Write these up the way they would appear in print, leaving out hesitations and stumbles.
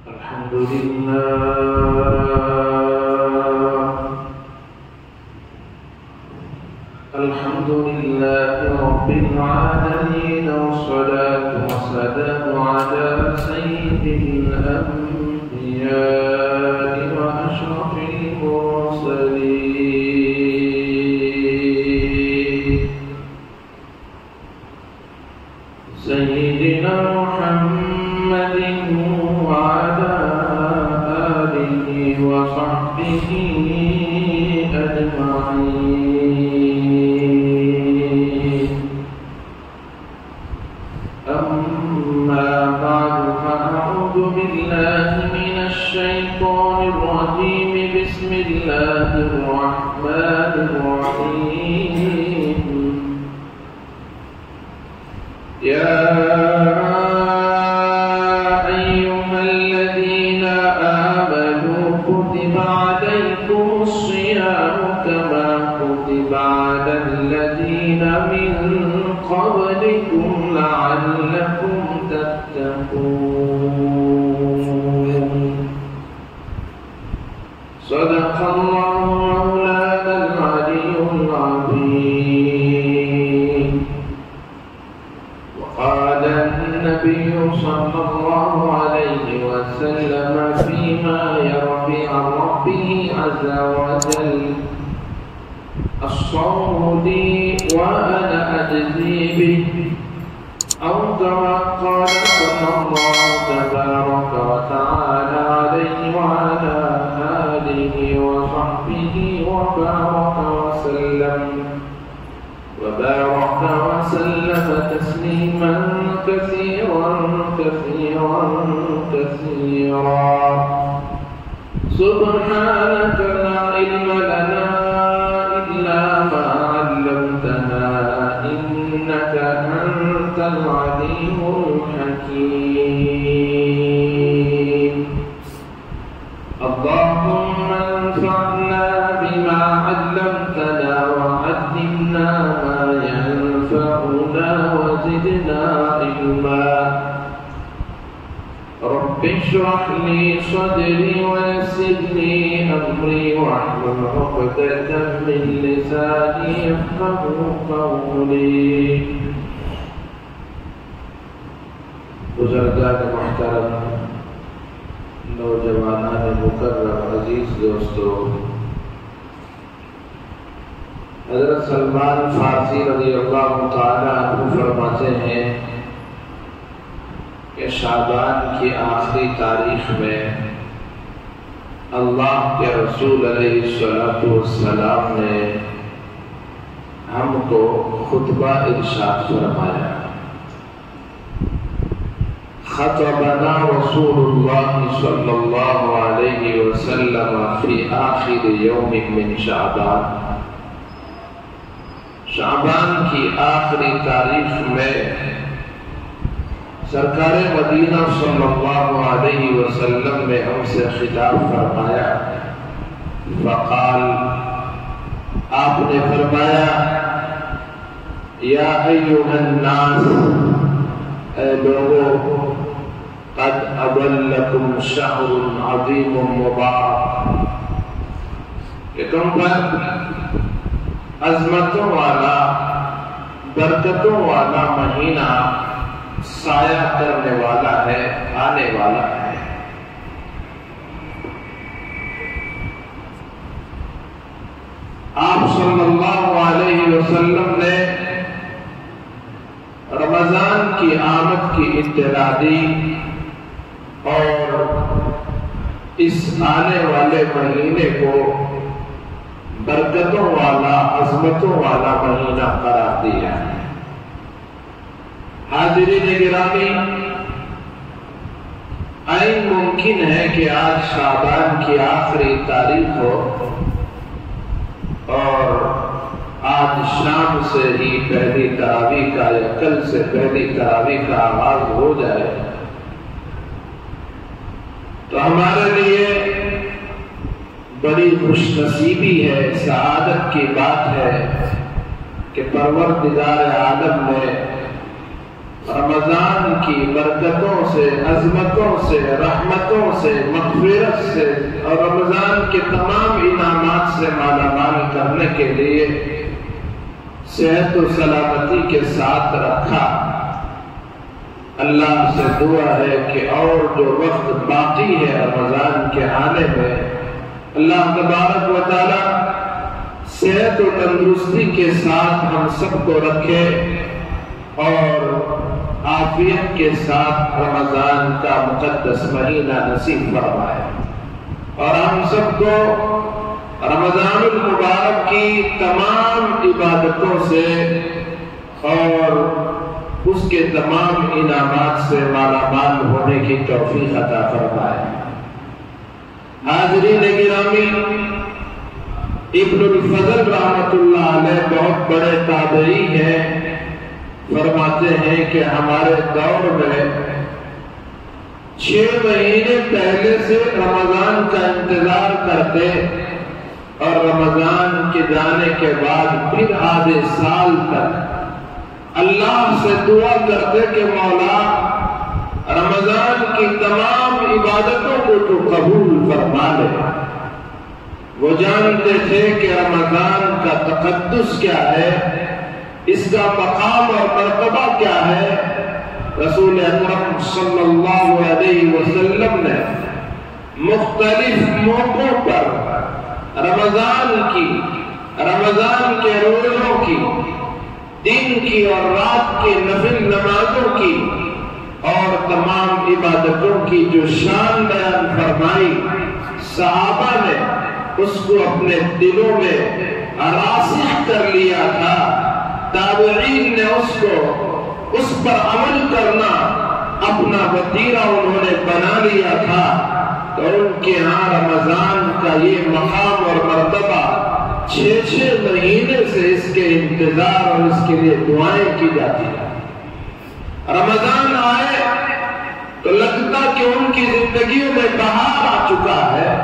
الحمد لله رب العالمين، والصلاة والسلام على سيد الأنبياء وأشرف المرسلين سيدنا محمد وعلى آله وصحبه أجمعين. أما بعد، فأعوذ بالله من الشيطان الرجيم. بسم الله الرحمن الرحيم. يا أيها الذين آمنوا كتب عليكم الصيام كما كتب على الذين من قبلكم لعلكم تتقون. صدق الله مولانا العلي العظيم. وقال النبي صلى الله عليه وسلم فيما يروي عن ربه عز وجل: الصوم لي وأنا أجزي به، أو كما قال صلى الله تبارك وتعالى عليه وعلى آله وصحبه وبارك وسلم تسليما كثيرا كثيرا كثيرا. سبحانك لا علم لنا إلا ما علمتنا، إنك أنت العليم الحكيم. اللهم انفعنا بما علمتنا وعلمنا ما ينفعنا وزدنا علما. رب اشرح لي صدري ويسر لي أمري واحلل عقدة من لساني يفقهوا قولي. بزرگان محترم، نوجوانان مکرم، عزیز دوستو، حضرت سلمان فارسی رضی اللہ تعالی عنہ فرماتے ہیں کہ شعبان کی آخری تاریخ میں اللہ کے رسول علیہ السلام نے ہم کو خطبہ ارشاد فرمایا: خطبنا رسول اللہ صلی اللہ علیہ وسلم فی آخر یوم من شعبان. شعبان کی آخری تاریخ میں سرکار مدینہ صلی اللہ علیہ وسلم نے ہم سے خطاب فرمایا. فقال، آپ نے فرمایا: یا ایھا الناس، اے لوگو، قد اضلکم شہر عظیم مبارک، کہ تم پر عظمتوں والا، برکتوں والا مہینہ سایہ کرنے والا ہے، آنے والا ہے. آپ صلی اللہ علیہ وسلم نے رمضان کی آمد کی اطلاع دی اور اس آنے والے مہینے کو برکتوں والا، عظمتوں والا مہینہ قرار دیا ہے. حاضرین گرامی، عین ممکن ہے کہ آج شعبان کی آخری تاریخ ہو اور آج شام سے ہی پہلی تراویح کا یا کل سے پہلی تراویح کا آغاز ہو جائے، تو ہمارے لیے بڑی خوش نصیبی ہے، سعادت کی بات ہے کہ پروردگار عالم نے رمضان کی برکتوں سے، عظمتوں سے، رحمتوں سے، مغفرت سے اور رمضان کے تمام انعامات سے مالا مال کرنے کے لیے صحت و سلامتی کے ساتھ رکھا۔ اللہ سے دعا ہے کہ اور جو وقت باقی ہے رمضان کے آنے میں، اللہ تبارک و تعالی صحت و تندرستی کے ساتھ ہم سب کو رکھے اور عافیت کے ساتھ رمضان کا مقدس مہینہ نصیب فرمائے، اور ہم سب کو رمضان المبارک کی تمام عبادتوں سے اور اس کے تمام انعامات سے مالا مال ہونے کی توفیق عطا فرمائے۔ حاضرین گرامی، ابن الفضل رحمۃ اللہ علیہ بہت بڑے تابعی ہیں، فرماتے ہیں کہ ہمارے دور میں 6 مہینے پہلے سے رمضان کا انتظار کرتے اور رمضان کے جانے کے بعد پھر آدھے سال تک اللہ سے دعا کرتے کہ مولا رمضان کی تمام عبادتوں کو تو قبول فرما لے۔ وہ جانتے تھے کہ رمضان کا تقدس کیا ہے، اس کا مقام اور مرتبہ کیا ہے۔ رسول اکرم صلی اللہ علیہ وسلم نے مختلف موقعوں پر رمضان کے روزوں کی، دن کی اور رات کی نفل نمازوں کی اور تمام عبادتوں کی جو شان بیان فرمائی، صحابہ نے اس کو اپنے دلوں میں راسخ کر لیا تھا۔ تابعین نے اس پر عمل کرنا اپنا وتیرہ انہوں نے بنا لیا تھا، تو ان کے ہاں رمضان کا یہ مقام اور مرتبہ 6 مہینے سے اس کے انتظار اور اس کے لیے دعائیں کی جاتی ہیں۔ رمضان آئے تو لگتا کہ ان کی زندگیوں میں بہار آ چکا ہے،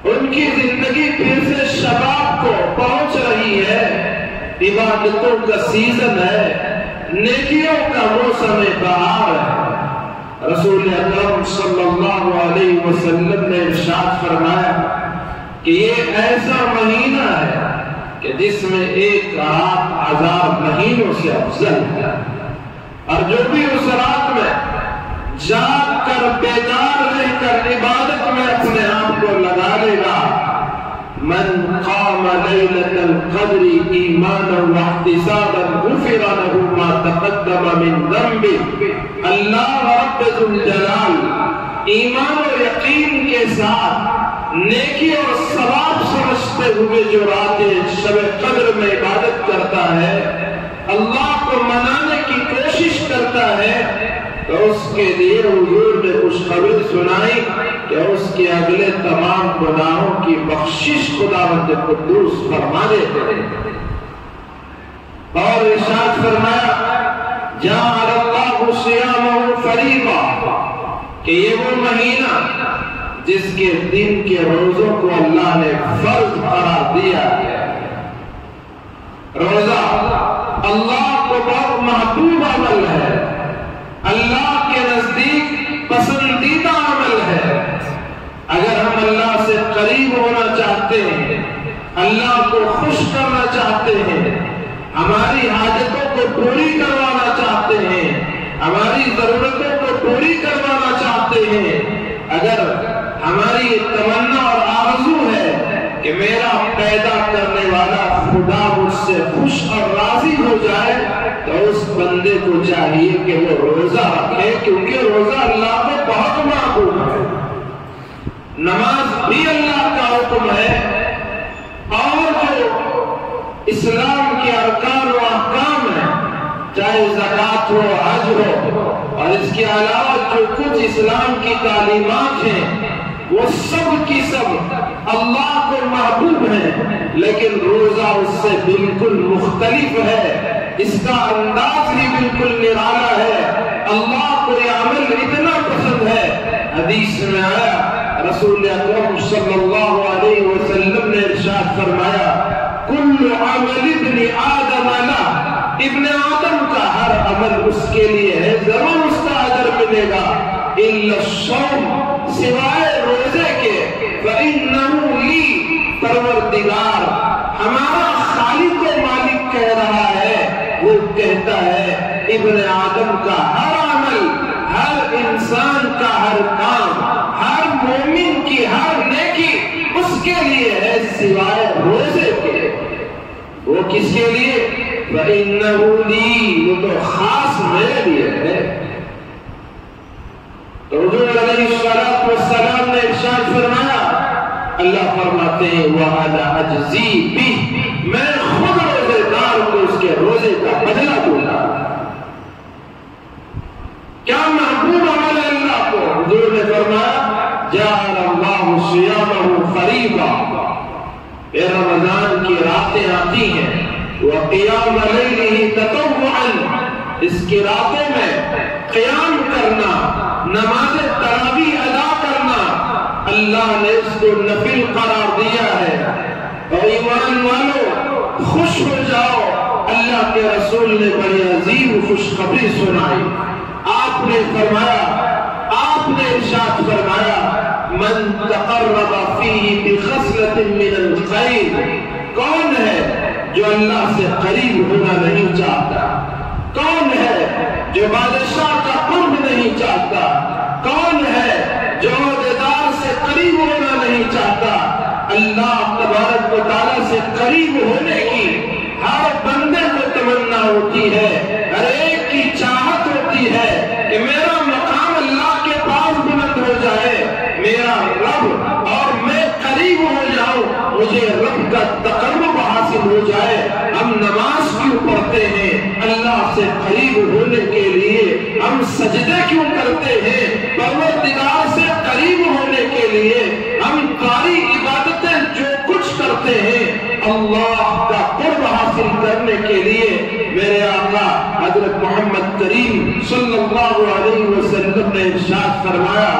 ان کی زندگی پھر سے شباب کو پہنچ رہی ہے، عبادتوں کا سیزن ہے، نیکیوں کا موسم بہار ہے۔ رسول اکرم صلی اللہ علیہ وسلم نے ارشاد فرمایا کہ یہ ایسا مہینہ ہے کہ جس میں ایک رات 1000 مہینوں سے افضل ہے، اور جو بھی اس رات میں جاگ کر بیدار رہ کر عبادت میں اپنے آپ کو لگا لے گا، من قام لیلۃ القدر ایمانا واحتسابا غفر له ما تقدم من ذنبه۔ اللہ رب ذوالجلال ایمان و یقین کے ساتھ نیکی اور ثواب سمجھتے ہوئے جو رات شب قدر میں عبادت کرتا ہے، اللہ کو منانے کی کوشش کرتا ہے، تو اس کے لیے حضور نے خوشخبری سنائی کہ اس کے اگلے تمام گناہوں کی بخشش خداوند قدوس فرما دیتے ہیں۔ اور ارشاد فرمایا جعل اللہ صیامہ فریضہ، کہ یہ وہ مہینہ جس کے دن کے روزوں کو اللہ نے فرض قرار دیا ہے۔ روزہ اللہ کو بہت محبوب عمل ہے، اللہ کے نزدیک پسندیدہ عمل ہے۔ اگر ہم اللہ سے قریب ہونا چاہتے ہیں، اللہ کو خوش کرنا چاہتے ہیں، ہماری حاجتوں کو پوری کروانا چاہتے ہیں، ہماری ضرورتوں کو پوری کروانا چاہتے ہیں، اگر ہماری تمنا اور آرزو ہے کہ میرا پیدا کرنے والا خدا مجھ سے خوش اور راضی ہو جائے، تو اس بندے کو چاہیے کہ وہ روزہ رکھے، کیونکہ روزہ اللہ کو بہت محبوب ہے۔ نماز بھی اللہ کا حکم ہے، اور جو اسلام کے ارکان و احکام ہیں، چاہے زکوٰۃ ہو، حج ہو، اور اس کے علاوہ جو کچھ اسلام کی تعلیمات ہیں، وہ سب کی سب اللہ کو محبوب ہیں، لیکن روزہ اس سے بالکل مختلف ہے، اس کا انداز ہی بالکل نرالا ہے۔ اللہ کو یہ عمل اتنا پسند ہے، حدیث میں آیا رسول اکرم صلی اللہ علیہ وسلم نے ارشاد فرمایا کل عمل ابن آدم لہ ابن آدم کا ہر عمل اس کے لیے ہے، ضرور اس کا اجر ملے گا، الا الصوم، سوائے روزے کے، فإنہ لی، پروردگار ہمارا خالق و مالک کہہ رہا ہے، وہ کہتا ہے ابن آدم کا ہر عمل، ہر انسان کا ہر کام، ہر مومن کی ہر نیکی اس کے لیے ہے سوائے روزے کے۔ وہ کس کے لیے؟ فإنہ لی، وہ تو خاص میرے لیے ہے۔ تو حضور علیہ السلام نے ارشاد فرمایا، اللہ فرماتے ہیں وَأَنَا أَجْزِي بِهِ، میں خود روزے دار کو اس کے روزے کا بدلہ دوں گا۔ کیا محبوب عمل ہے اللہ کو؟ حضور نے فرمایا جعل اللہ صیامہ فریضہ، رمضان کی راتیں آتی ہیں، وقیام لیلہ تطوعا، اس کی راتوں میں قیام کرنا، نماز تراویح ادا کرنا، اللہ نے اس کو نفل قرار دیا ہے۔ اور ایمان والو خوش ہو جاؤ، اللہ کے رسول نے بڑی عظیم خوشخبری سنائی۔ آپ نے فرمایا، آپ نے ارشاد فرمایا من تقرب فیہ بخصلۃ من الخیر، کون ہے جو اللہ سے قریب ہونا نہیں چاہتا؟ کون ہے جو بادشاہ کا قرب نہیں چاہتا؟ کون ہے جو عہدیدار سے قریب ہونا نہیں چاہتا؟ اللہ تبارک و تعالیٰ سے قریب ہونے کی ہر بندے کو تمنا ہوتی ہے، ہر ایک کی چاہت ہوتی ہے کہ میرا مقام اللہ کے پاس بلند ہو جائے، میرا رب اور میں قریب ہو جاؤں، مجھے رب کا تقرب حاصل ہو جائے۔ ہم نماز کیوں پڑھتے ہیں؟ اللہ سے قریب ہونے کے لیے۔ ہم سجدے کیوں کرتے ہیں؟ پروردگار سے قریب ہونے کے لیے۔ ہم ساری عبادتیں جو کچھ کرتے ہیں اللہ کا قرب حاصل کرنے کے لیے۔ میرے آقا حضرت محمد کریم صلی اللہ علیہ وسلم نے ارشاد فرمایا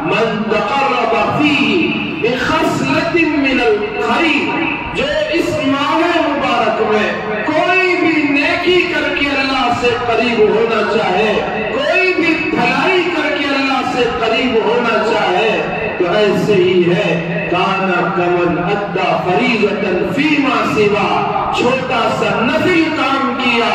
من تقرب فیہ بخصلۃ من الخیر، جو اس ماہ مبارک میں کوئی بھی نیکی کر کے اللہ سے قریب ہونا چاہے، کوئی بھی بھلائی کر کے اللہ سے قریب ہونا چاہے، تو ایسے ہی ہے کان کمن ادا فریضۃ فیما سوا، چھوٹا سا نفل کام کیا،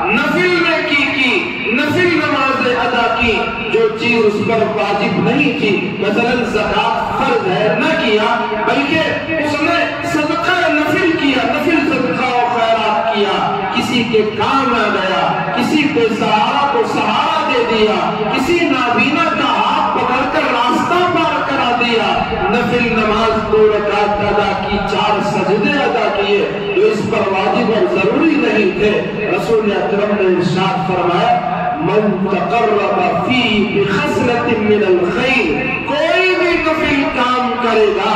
نفل نیکی کی، نفل نمازیں ادا کی، جو چیز اس پر واجب نہیں تھی، مثلا زکوٰۃ فرض ہے نہ کیا، بلکہ اس نے صدقہ نفل کیا، نفل صدقہ و خیرات کیا، کسی کے کام آ گیا، کسی بے سہارا کو سہارا دے دیا، کسی نابینا کا ہاتھ پکڑ کر راستہ پار کرا دیا، نفل نماز 2 رکعت ادا کی، 4 سجدے ادا کیے جو اس پر واجب اور ضروری نہیں تھے۔ رسول اکرم نے ارشاد فرمایا من تقرب فیہ بخصلۃ من الخیر، کوئی بھی نفل کام کرے گا،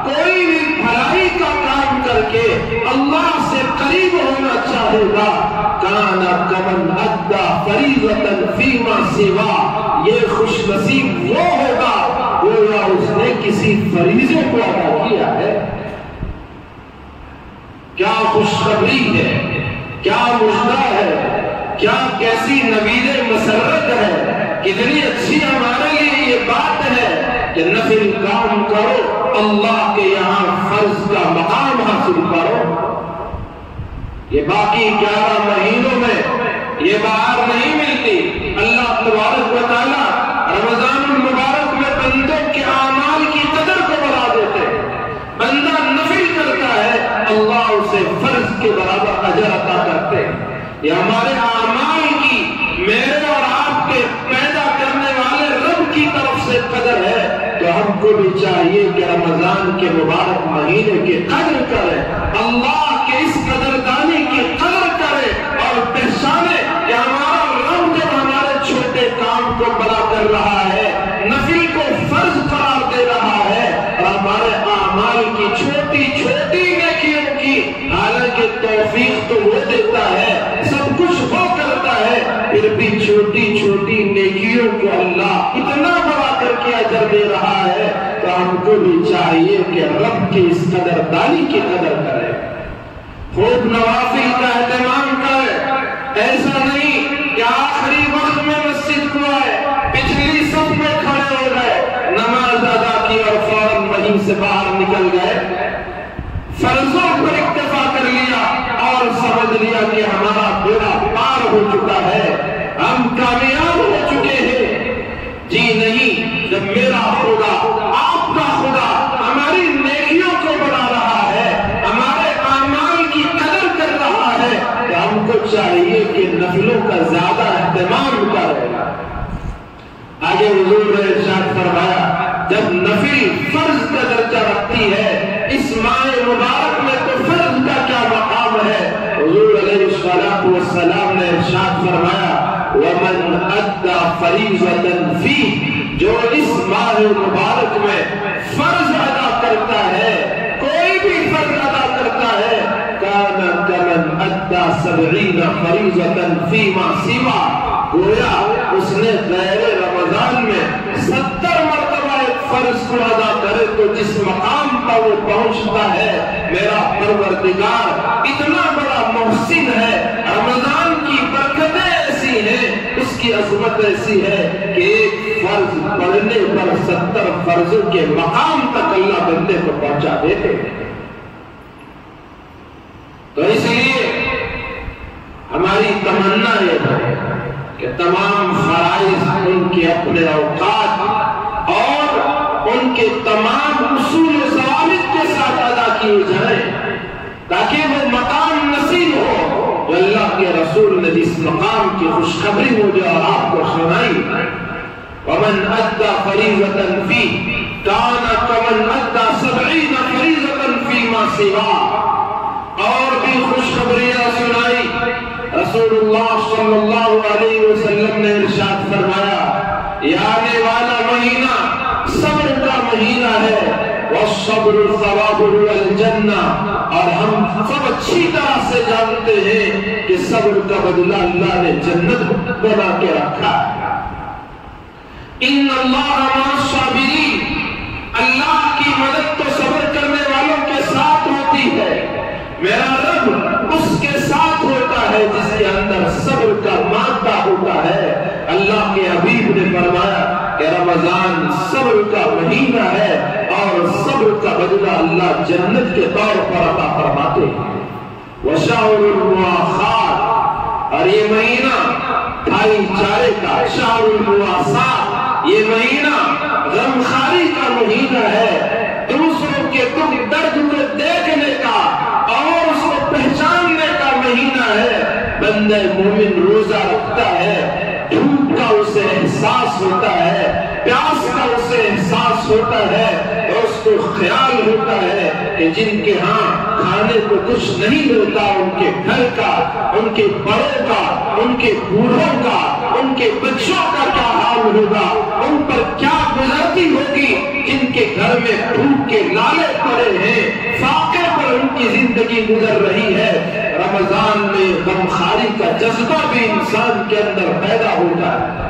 کوئی بھی بھلائی کا کام کر کے اللہ سے قریب ہونا چاہے گا، کان کمن ادا فریضۃ فیما سوا، یہ خوش نصیب وہ ہوگا گویا اس نے کسی فریضے کو ادا کیا ہے۔ کیا خوشخبری ہے، کیا مژدہ ہے، کیا کیسی نوید مسرت ہے، کتنی اچھی ہمارے لیے یہ بات ہے کہ نفل کام کرو، اللہ کے یہاں فرض کا مقام حاصل کرو۔ یہ باقی 11 مہینوں میں یہ بہار نہیں ملتی۔ اللہ تبارک و تعالیٰ رمضان المبارک میں بندوں کے اعمال کی قدر کو بڑھا دیتے ہیں۔ بندہ نفل کرتا ہے، اللہ اسے فرض کے برابر اجر عطا کرتے ہیں۔ یہ ہمارے اعمال کی، میرے اور آپ کے پیدا کرنے والے رب کی طرف سے قدر ہے، تو ہم کو بھی چاہیے کہ رمضان کے مبارک مہینے کی قدر کریں، اللہ کے اس قدردانی کی قدر کریں اور پہچانے کہ ہمارا رب جب ہمارے چھوٹے کام کو بڑا کر رہا ہے، نفل کو فرض قرار دے رہا ہے، اور ہمارے اعمال کی چھوٹی چھوٹی نیکیوں کی حالانکہ توفیق تو وہ دیتا ہے، سب کچھ وہ کرتا ہے، پھر بھی چھوٹی چھوٹی نیکیوں کو اللہ اتنا بڑا کر کے اجر دے رہا ہے، تو ہم کو بھی چاہیے کہ رب کی اس قدردانی کی قدر کرے، خوب نوافل کا اہتمام کرے، ایسا نہیں کہ آخری وقت میں مسجد کو آئے، پچھلی صف میں کھڑے ہو گئے، نماز ادا کی اور فوراً وہیں سے باہر نکل گئے، فرضوں پر اکتفا کر لیا اور سمجھ لیا کہ ہمارا بیڑا پار ہو چکا ہے، ہم کامیاب ہو چکے ہیں۔ جی نہیں، جب میرا خدا، آپ کا خدا ہماری نیکیوں کو بڑھا رہا ہے، ہمارے اعمال کی قدر کر رہا ہے، تو ہم کو چاہیے کہ نفلوں کا زیادہ اہتمام کرے۔ آگے حضور نے ارشاد فرمایا جب نفل فرض کا درجہ رکھتی ہے اس ماہ مبارک میں تو فرض کا کیا مقام ہے؟ حضور علیہ الصلوۃ والسلام نے ارشاد فرمایا ومن ادى فریضۃ فیہ، جو اس ماہ مبارک میں فرض ادا کرتا ہے، کوئی بھی فرض ادا کرتا ہے، کان کمن ادى 70 فریضۃ فیما سوا، گویا اس نے غیر رمضان میں 70 مرتبہ ایک فرض کو ادا کرے تو جس مقام پر وہ پہنچتا ہے، میرا پروردگار اتنا بڑا محسن ہے، رمضان کی برکتیں ایسی ہیں، اس کی عظمت ایسی ہے کہ ایک فرض پڑھنے پر 70 فرضوں کے مقام تک اللہ بندے کو پہنچا دیتے ہیں۔ تو اس لیے ہماری تمنا یہ ہے کہ تمام فرائض ان کے اپنے اوقات اور ان کے تمام اصول و ضوابط کے ساتھ ادا کیے جائیں، تاکہ وہ مقام نصیب ہو جو اللہ کے رسول نے جس مقام کی خوشخبری مجھے اور آپ کو سنائی، ومن ادى فریضۃ فیہ کان کمن ادى 70 فریضۃ فیما سوا، اور بھی خوشخبریاں سنائی۔ رسول اللہ صلی اللہ علیہ وسلم نے ارشاد فرمایا یہ آنے والا مہینہ صبر کا مہینہ ہے، والصبر ثوابه الجنہ، اور ہم سب اچھی طرح سے جانتے ہیں کہ صبر کا بدلہ اللہ نے جنت بنا کے رکھا ہے۔ ان اللہ مع الصابرین، اللہ کی مدد تو صبر کرنے والوں کے ساتھ ہوتی ہے، میرا رب اس کے ساتھ ہوتا ہے جس کے اندر صبر کا مادہ ہوتا ہے۔ اللہ کے حبیب نے فرمایا کہ رمضان صبر کا مہینہ ہے اور صبر کا بدلہ اللہ جنت کے طور پر عطا فرماتے ہیں۔ وشهر المواخات، اور یہ مہینہ بھائی چارے کا، شهر المواسات، یہ مہینہ غمخواری کا مہینہ ہے، دوسروں کے دکھ درد کو دیکھنے کا اور اس کو پہچاننے کا مہینہ ہے۔ بندہ مومن روزہ رکھتا ہے، بھوک کا اسے احساس ہوتا ہے، پیاس کا اسے احساس ہوتا ہے، اور اس کو خیال ہوتا ہے کہ جن کے ہاں کھانے کو کچھ نہیں ملتا، ان کے گھر کا، ان کے بڑوں کا، ان کے بوڑھوں کا، ان کے بچوں کا کیا حال ہوگا، ان پر کیا گزرتی ہوگی جن کے گھر میں بھوک کے لالے پڑے ہیں، فاقے پر ان کی زندگی گزر رہی ہے۔ رمضان میں غمخواری کا جذبہ بھی انسان کے اندر پیدا ہوتا ہے،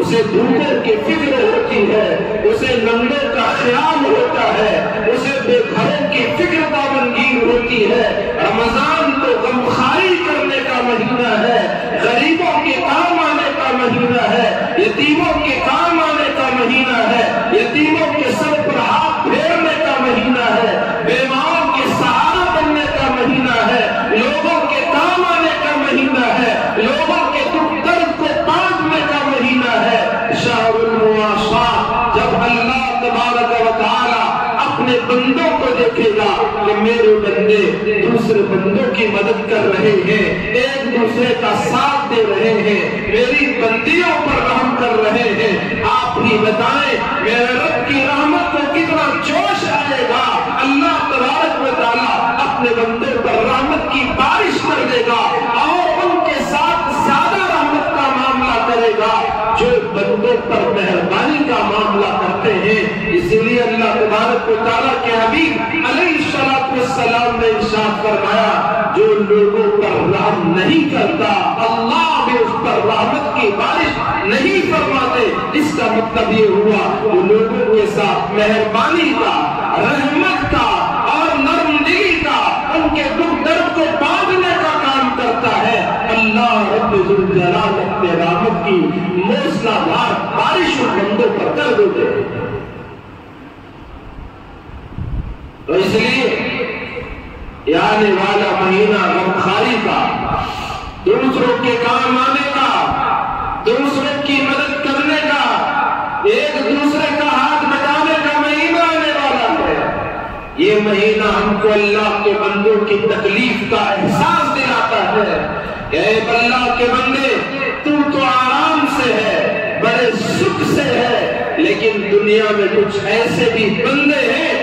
اسے بھوکوں کی فکر ہوتی ہے، اسے ننگوں کا خیال ہوتا ہے، اسے بے گھروں کی فکر دامنگیر ہوتی ہے۔ رمضان تو غمخواری کرنے کا مہینہ ہے، غریبوں کے کام آنے کا مہینہ ہے، یتیموں کے کام آنے کا مہینہ ہے، یتیموں کے سر پر ہاتھ پھیرنے کا مہینہ ہے، بیواؤں کے سہارا بننے کا مہینہ ہے، لوگوں کے کام آنے کا مہینہ ہے، لوگوں کے دکھ درد کو بانٹنے کا مہینہ ہے۔ شہر المواسات، جب اللہ تبارک و تعالی اپنے بندوں کو دیکھے گا کہ میرے بندے دوسرے بندوں کی مدد کر رہے ہیں، ایک دوسرے کا ساتھ دے رہے ہیں، میری بندیوں پر رحم کر رہے ہیں، آپ ہی بتائیں میرے رب کی رحمت کو کتنا جوش آئے گا۔ اللہ تبارک و تعالی اپنے بندے پر رحمت کی بارش کر دے گا اور ان کے ساتھ زیادہ رحمت کا معاملہ کرے گا جو بندوں پر مہربانی کا معاملہ کرتے ہیں۔ اسی لیے اللہ تبارک و تعالیٰ کے حبیب علیہ الصلوۃ والسلام نے ارشاد فرمایا جو لوگوں پر رحم نہیں کرتا اللہ بھی اس پر رحمت کی بارش نہیں فرماتے۔ اس کا مطلب یہ ہوا جو لوگوں کے ساتھ مہربانی کا، رحمت کا اور نرم دلی کا، ان کے دکھ درد کو باندھنے کا کام کرتا ہے، اللہ بندوں پر کر دیتے ہیں۔ تو اس لیے آنے والا مہینہ غمخواری کا، دوسروں کے کام آنے کا، دوسروں کی مدد کرنے کا، ایک دوسرے کا ہاتھ بٹانے کا مہینہ آنے والا ہے۔ یہ مہینہ ہم کو اللہ کے بندوں کی تکلیف کا احساس دلاتا ہے۔ اے اللہ کے بندے، تو آرام سے ہے، بڑے سکھ سے ہے، لیکن دنیا میں کچھ ایسے بھی بندے ہیں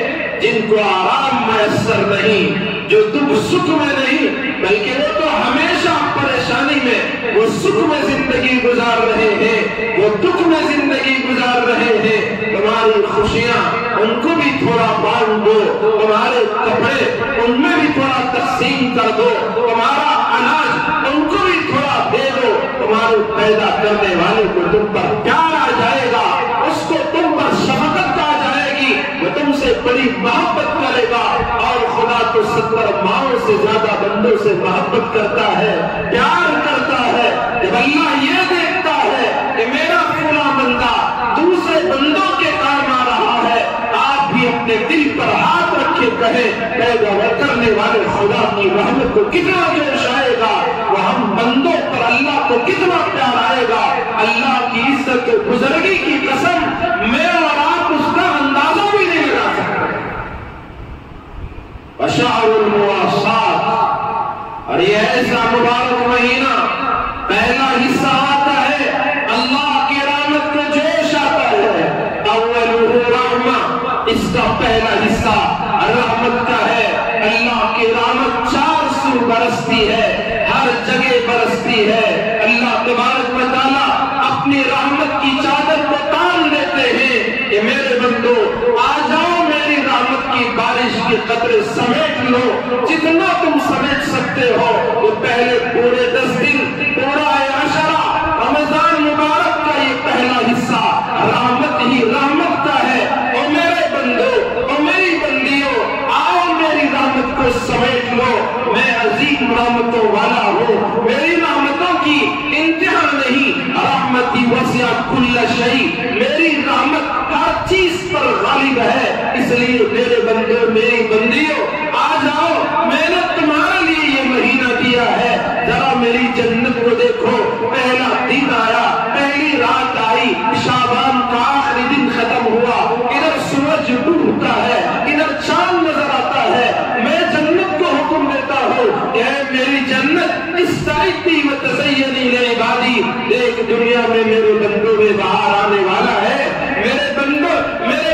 جن کو آرام میسر نہیں، جو دکھ سکھ میں نہیں بلکہ وہ تو ہمیشہ پریشانی میں، وہ سکھ میں زندگی گزار رہے ہیں، وہ دکھ میں زندگی گزار رہے ہیں۔ تمہاری خوشیاں ان کو بھی تھوڑا بانٹ دو، تمہارے کپڑے ان میں بھی تھوڑا تقسیم کر دو، تمہارا اناج ان کو بھی تھوڑا دے دو، تمہارے پیدا کرنے والے کو تم پر پیار آ جائے گا، اس کو تم پر شفقت آ جائے گی، وہ تم سے بڑی محبت کرے گا۔ اور خدا تو 70 ماؤں سے زیادہ بندوں سے محبت کرتا ہے، پیار کرتا ہے۔ جب اللہ یہ دیکھتا ہے کہ میرا فلاں بندہ دوسرے بندوں کے کام آ رہا ہے، آپ بھی اپنے دل پر ہاتھ رکھے کہیں پیدا کرنے والے خدا کی رحمت کو کتنا جوش آئے گا، وہ ہم بندوں پر اللہ کو کتنا پیار آئے گا۔ اللہ کی عزت و بزرگی کی قسم، میں اور آپ اس کا اندازہ بھی نہیں لگا سکتے۔ بشار المواسات، اور یہ ایسا مبارک مہینہ، پہلا حصہ آتا ہے اللہ کی رحمت کو جوش آتا ہے، اولہ رحمہ، اس کا پہلا حصہ رحمت کا ہے۔ اللہ کی رحمت 4 سو برستی ہے، ہر جگہ برستی ہے۔ اللہ تبارک و تعالیٰ اپنی رحمت کی چادر کو تان دیتے ہیں کہ میرے بندو آ جاؤ، میری رحمت کی بارش کے قطرے سمیٹ لو، جتنا تم سمیٹ سکتے ہو۔ وہ پہلے پورے 10 دن، پورا عشرہ رمضان مبارک کا یہ پہلا حصہ رحمت ہی رحمت کا ہے۔ اور میرے بندو اور میری بندیوں، آؤ میری رحمت کو سمیٹ لو، میں عظیم رحمتوں والا ہوں، میری رحمتوں کی انتہا نہیں۔ رحمتی وسعت کل شیء، میری رحمت ہر چیز پر غالب ہے۔ اس لیے میرے بندوں میری بندیوں، آ جاؤ، میں نے تمہارے لیے یہ مہینہ دیا ہے، ذرا میری جنت کو دیکھو۔ پہلا دن آیا، پہلی رات آئی، شعبان کا آخری دن ختم ہوا، ادھر سورج ڈوبتا ہے، ادھر چاند نظر آتا ہے۔ میں جنت کو حکم دیتا ہوں کہ اے میری جنت، استعدی وتزینی لعبادی، دیکھ دنیا میں میرے بندوں میں باہر آنے والا ہے۔ میرے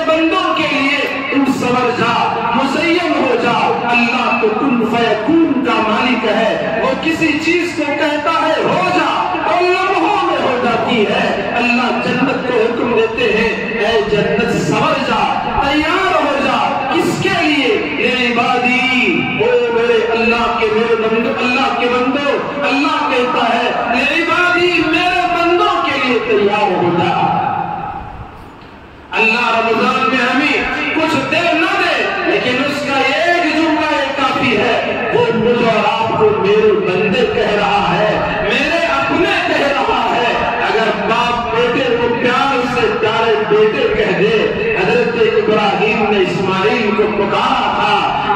بندوں کے لیے تم سنور جا، مزین ہو جا۔ اللہ تو کن فیکون کا مالک ہے، وہ کسی چیز کو کہتا ہے ہو جا، اور لمحوں میں ہو جاتی ہے۔ اللہ جنت کو حکم دیتے ہیں، اے جنت سنور جا، تیار ہو جا۔ کس کے لیے؟ اے عبادی، او میرے اللہ کے میرے بندو، اللہ کے بندو، اللہ کہتا ہے اے عبادی، میرے بندوں کے لیے تیار ہو جا۔ اللہ رمضان میں ہمیں کچھ دے نہ دے، لیکن اس کا ایک جملہ کافی ہے، وہ مجھے اور آپ کو میرے بندے کہہ رہا ہے، میرے اپنے کہہ رہا ہے۔ اگر باپ بیٹے کو پیار سے پیارے بیٹے کہہ دے، حضرت ابراہیم نے اسماعیل کو پکارا تھا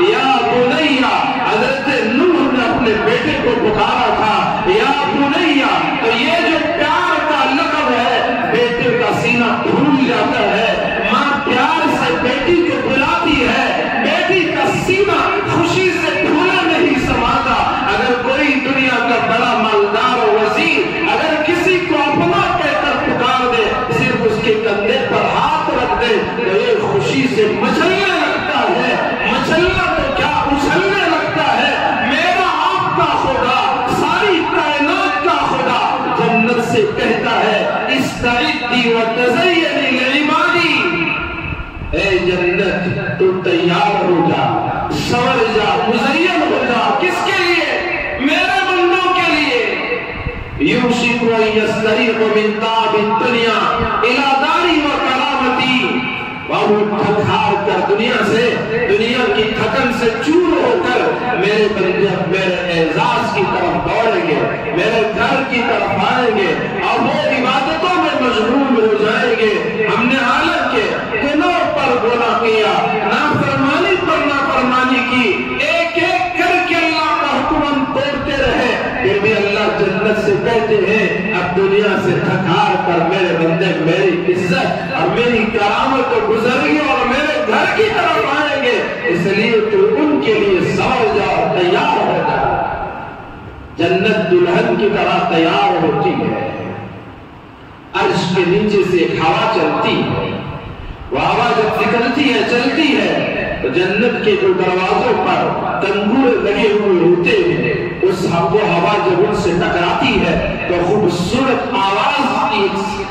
یا بنیا، حضرت نوح نے اپنے بیٹے کو پکارا تھا یا بنیا، تو یہ جو پیار کا لقب ہے، بیٹے کا سینہ پھول جاتا ہے۔ ماں پیار سے بیٹی کو بلاتی ہے، بیٹی کا سینہ خوشی سے پھولا نہیں سماتا۔ اگر کوئی دنیا کا بڑا مالدار و وزیر اگر کسی کو اپنا کہہ کر پکار دے، صرف اس کے کندھے پر ہاتھ رکھ دے، تو یہ خوشی سے مچلنے لگتا ہے۔ مچلنا تو کیا، اچھلنے لگتا ہے۔ میرا آپ کا خدا، ساری کائنات کا خدا جنت سے کہتا ہے استعدی وتزینی لعبادی، اے جنت تو تیار ہو جا، سنور جا، مزین ہو جا۔ کس کے لیے؟ میرے بندوں کے لیے۔ یوشک ان یستریق من تعب الدنیا الی داری و کرامتی، وہ تھک ہار کر دنیا سے، دنیا کی تھکن سے چور ہو کر میرے بندے میرے اعزاز کی طرف دوڑیں گے، میرے گھر کی طرف آئیں گے، اور وہ عبادتوں میں مشغول ہو جائیں گے۔ ہم العزت اور میری کرامت کو گزریں اور میرے گھر کی طرف آئیں گے، اس لیے تو ان کے لیے سمجھ جا تیار ہو جا۔ جنت دلہن کی طرح تیار ہوتی ہے، عرش کے نیچے سے ایک ہوا چلتی ہے، وہ ہوا جب نکلتی ہے چلتی ہے تو جنت کے جو دروازوں پر تنبور لگے ہوئے ہوتے ہیں، اس ہوا جب ان سے ٹکراتی ہے تو خوبصورت آواز کی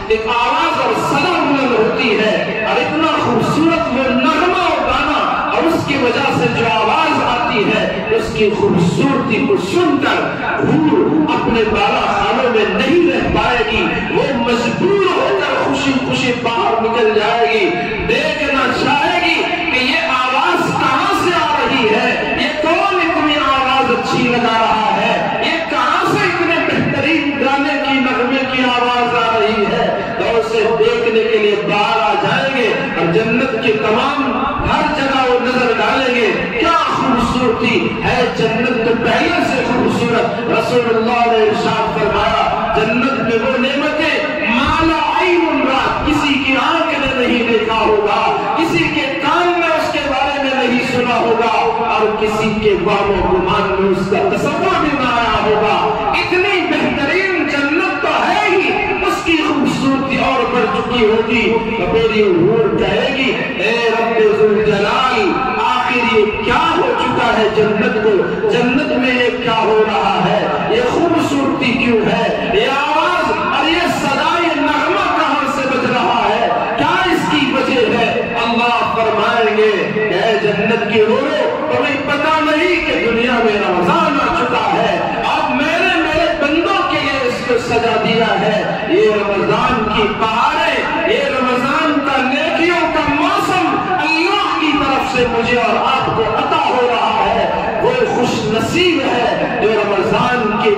ایک آواز اور صدا بلند ہوتی ہے، اور اتنا خوبصورت وہ نغمہ اور گانا، اور اس کی وجہ سے جو آواز آتی ہے اس کی خوبصورتی کو سن کر حور اپنے بالا خانوں میں نہیں رہ پائے گی، وہ مجبور ہو کر خوشی خوشی باہر نکل جائے گی، دیکھنا چاہے گی کہ یہ آواز کہاں سے آ رہی ہے، یہ کون اتنی آواز اچھی لگا رہا ہے، یہ کہاں سے اتنے بہترین گانے کی نغمے کی آواز آ رہی ہے، تو اسے دیکھنے کے لیے باہر آ جائیں گے، اور جنت کے تمام ہر جگہ وہ نظر ڈالیں گے، کیا خوبصورتی ہے جنت تو پہلے سے خوبصورت۔ رسول اللہ نے ارشاد فرمایا جنت میں وہ نعمتیں مالا عین رات، کسی کی آنکھ نے نہیں دیکھا ہوگا، کسی کے کان میں اس کے بارے میں نہیں سنا ہوگا، اور کسی کے وہم و گمان میں اس کا تصور بھی نہ آیا ہوگا۔ اتنی بہترین جنت تو ہے ہی، اس کی خوبصورتی اور بڑھ چکی ہوگی، تو میری حور کہے گی اے رب ذوالجلال، آخر یہ کیا ہو چکا ہے جنت کو، جنت میں یہ کیا ہو رہا ہے، یہ خوبصورتی کیوں ہے، یہ آواز اور یہ صدا، یہ نغمہ کہاں سے بج رہا ہے، کیا اس کی وجہ ہے؟ اللہ فرمائیں گے اے جنت کی حورو، تمہیں پتہ نہیں کہ دنیا میں رمضان آ چکا ہے، اب میرے بندوں کے لیے اس کو سجا دیا ہے، یہ رمضان کی بہاریں، یہ رمضان کا نیکیوں کا موسم اللہ کی طرف سے مجھے اور آپ کو عطا ہو رہا ہے، وہ خوش نصیب ہے جو رمضان کے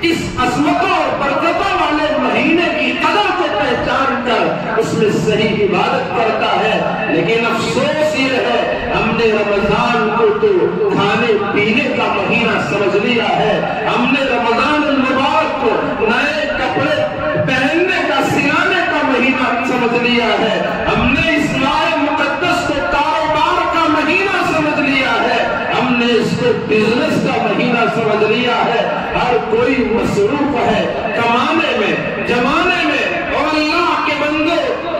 اس عظمتوں اور برکتوں والے مہینے کی قدر کو پہچان کر اس میں صحیح عبادت کرتا ہے۔ لیکن افسوس یہ ہے ہم نے رمضان کو تو کھانے پینے کا مہینہ سمجھ لیا ہے، ہم نے رمضان المبارک کو نئے کپڑے پہننے کا سلانے کا مہینہ سمجھ لیا ہے، ہم نے اس ماہ مقدس کو کاروبار کا مہینہ سمجھ لیا ہے، ہم نے اس کو بزنس کا مہینہ سمجھ لیا ہے، ہر کوئی مصروف ہے کمانے میں جمانے میں، اور اللہ کے بندے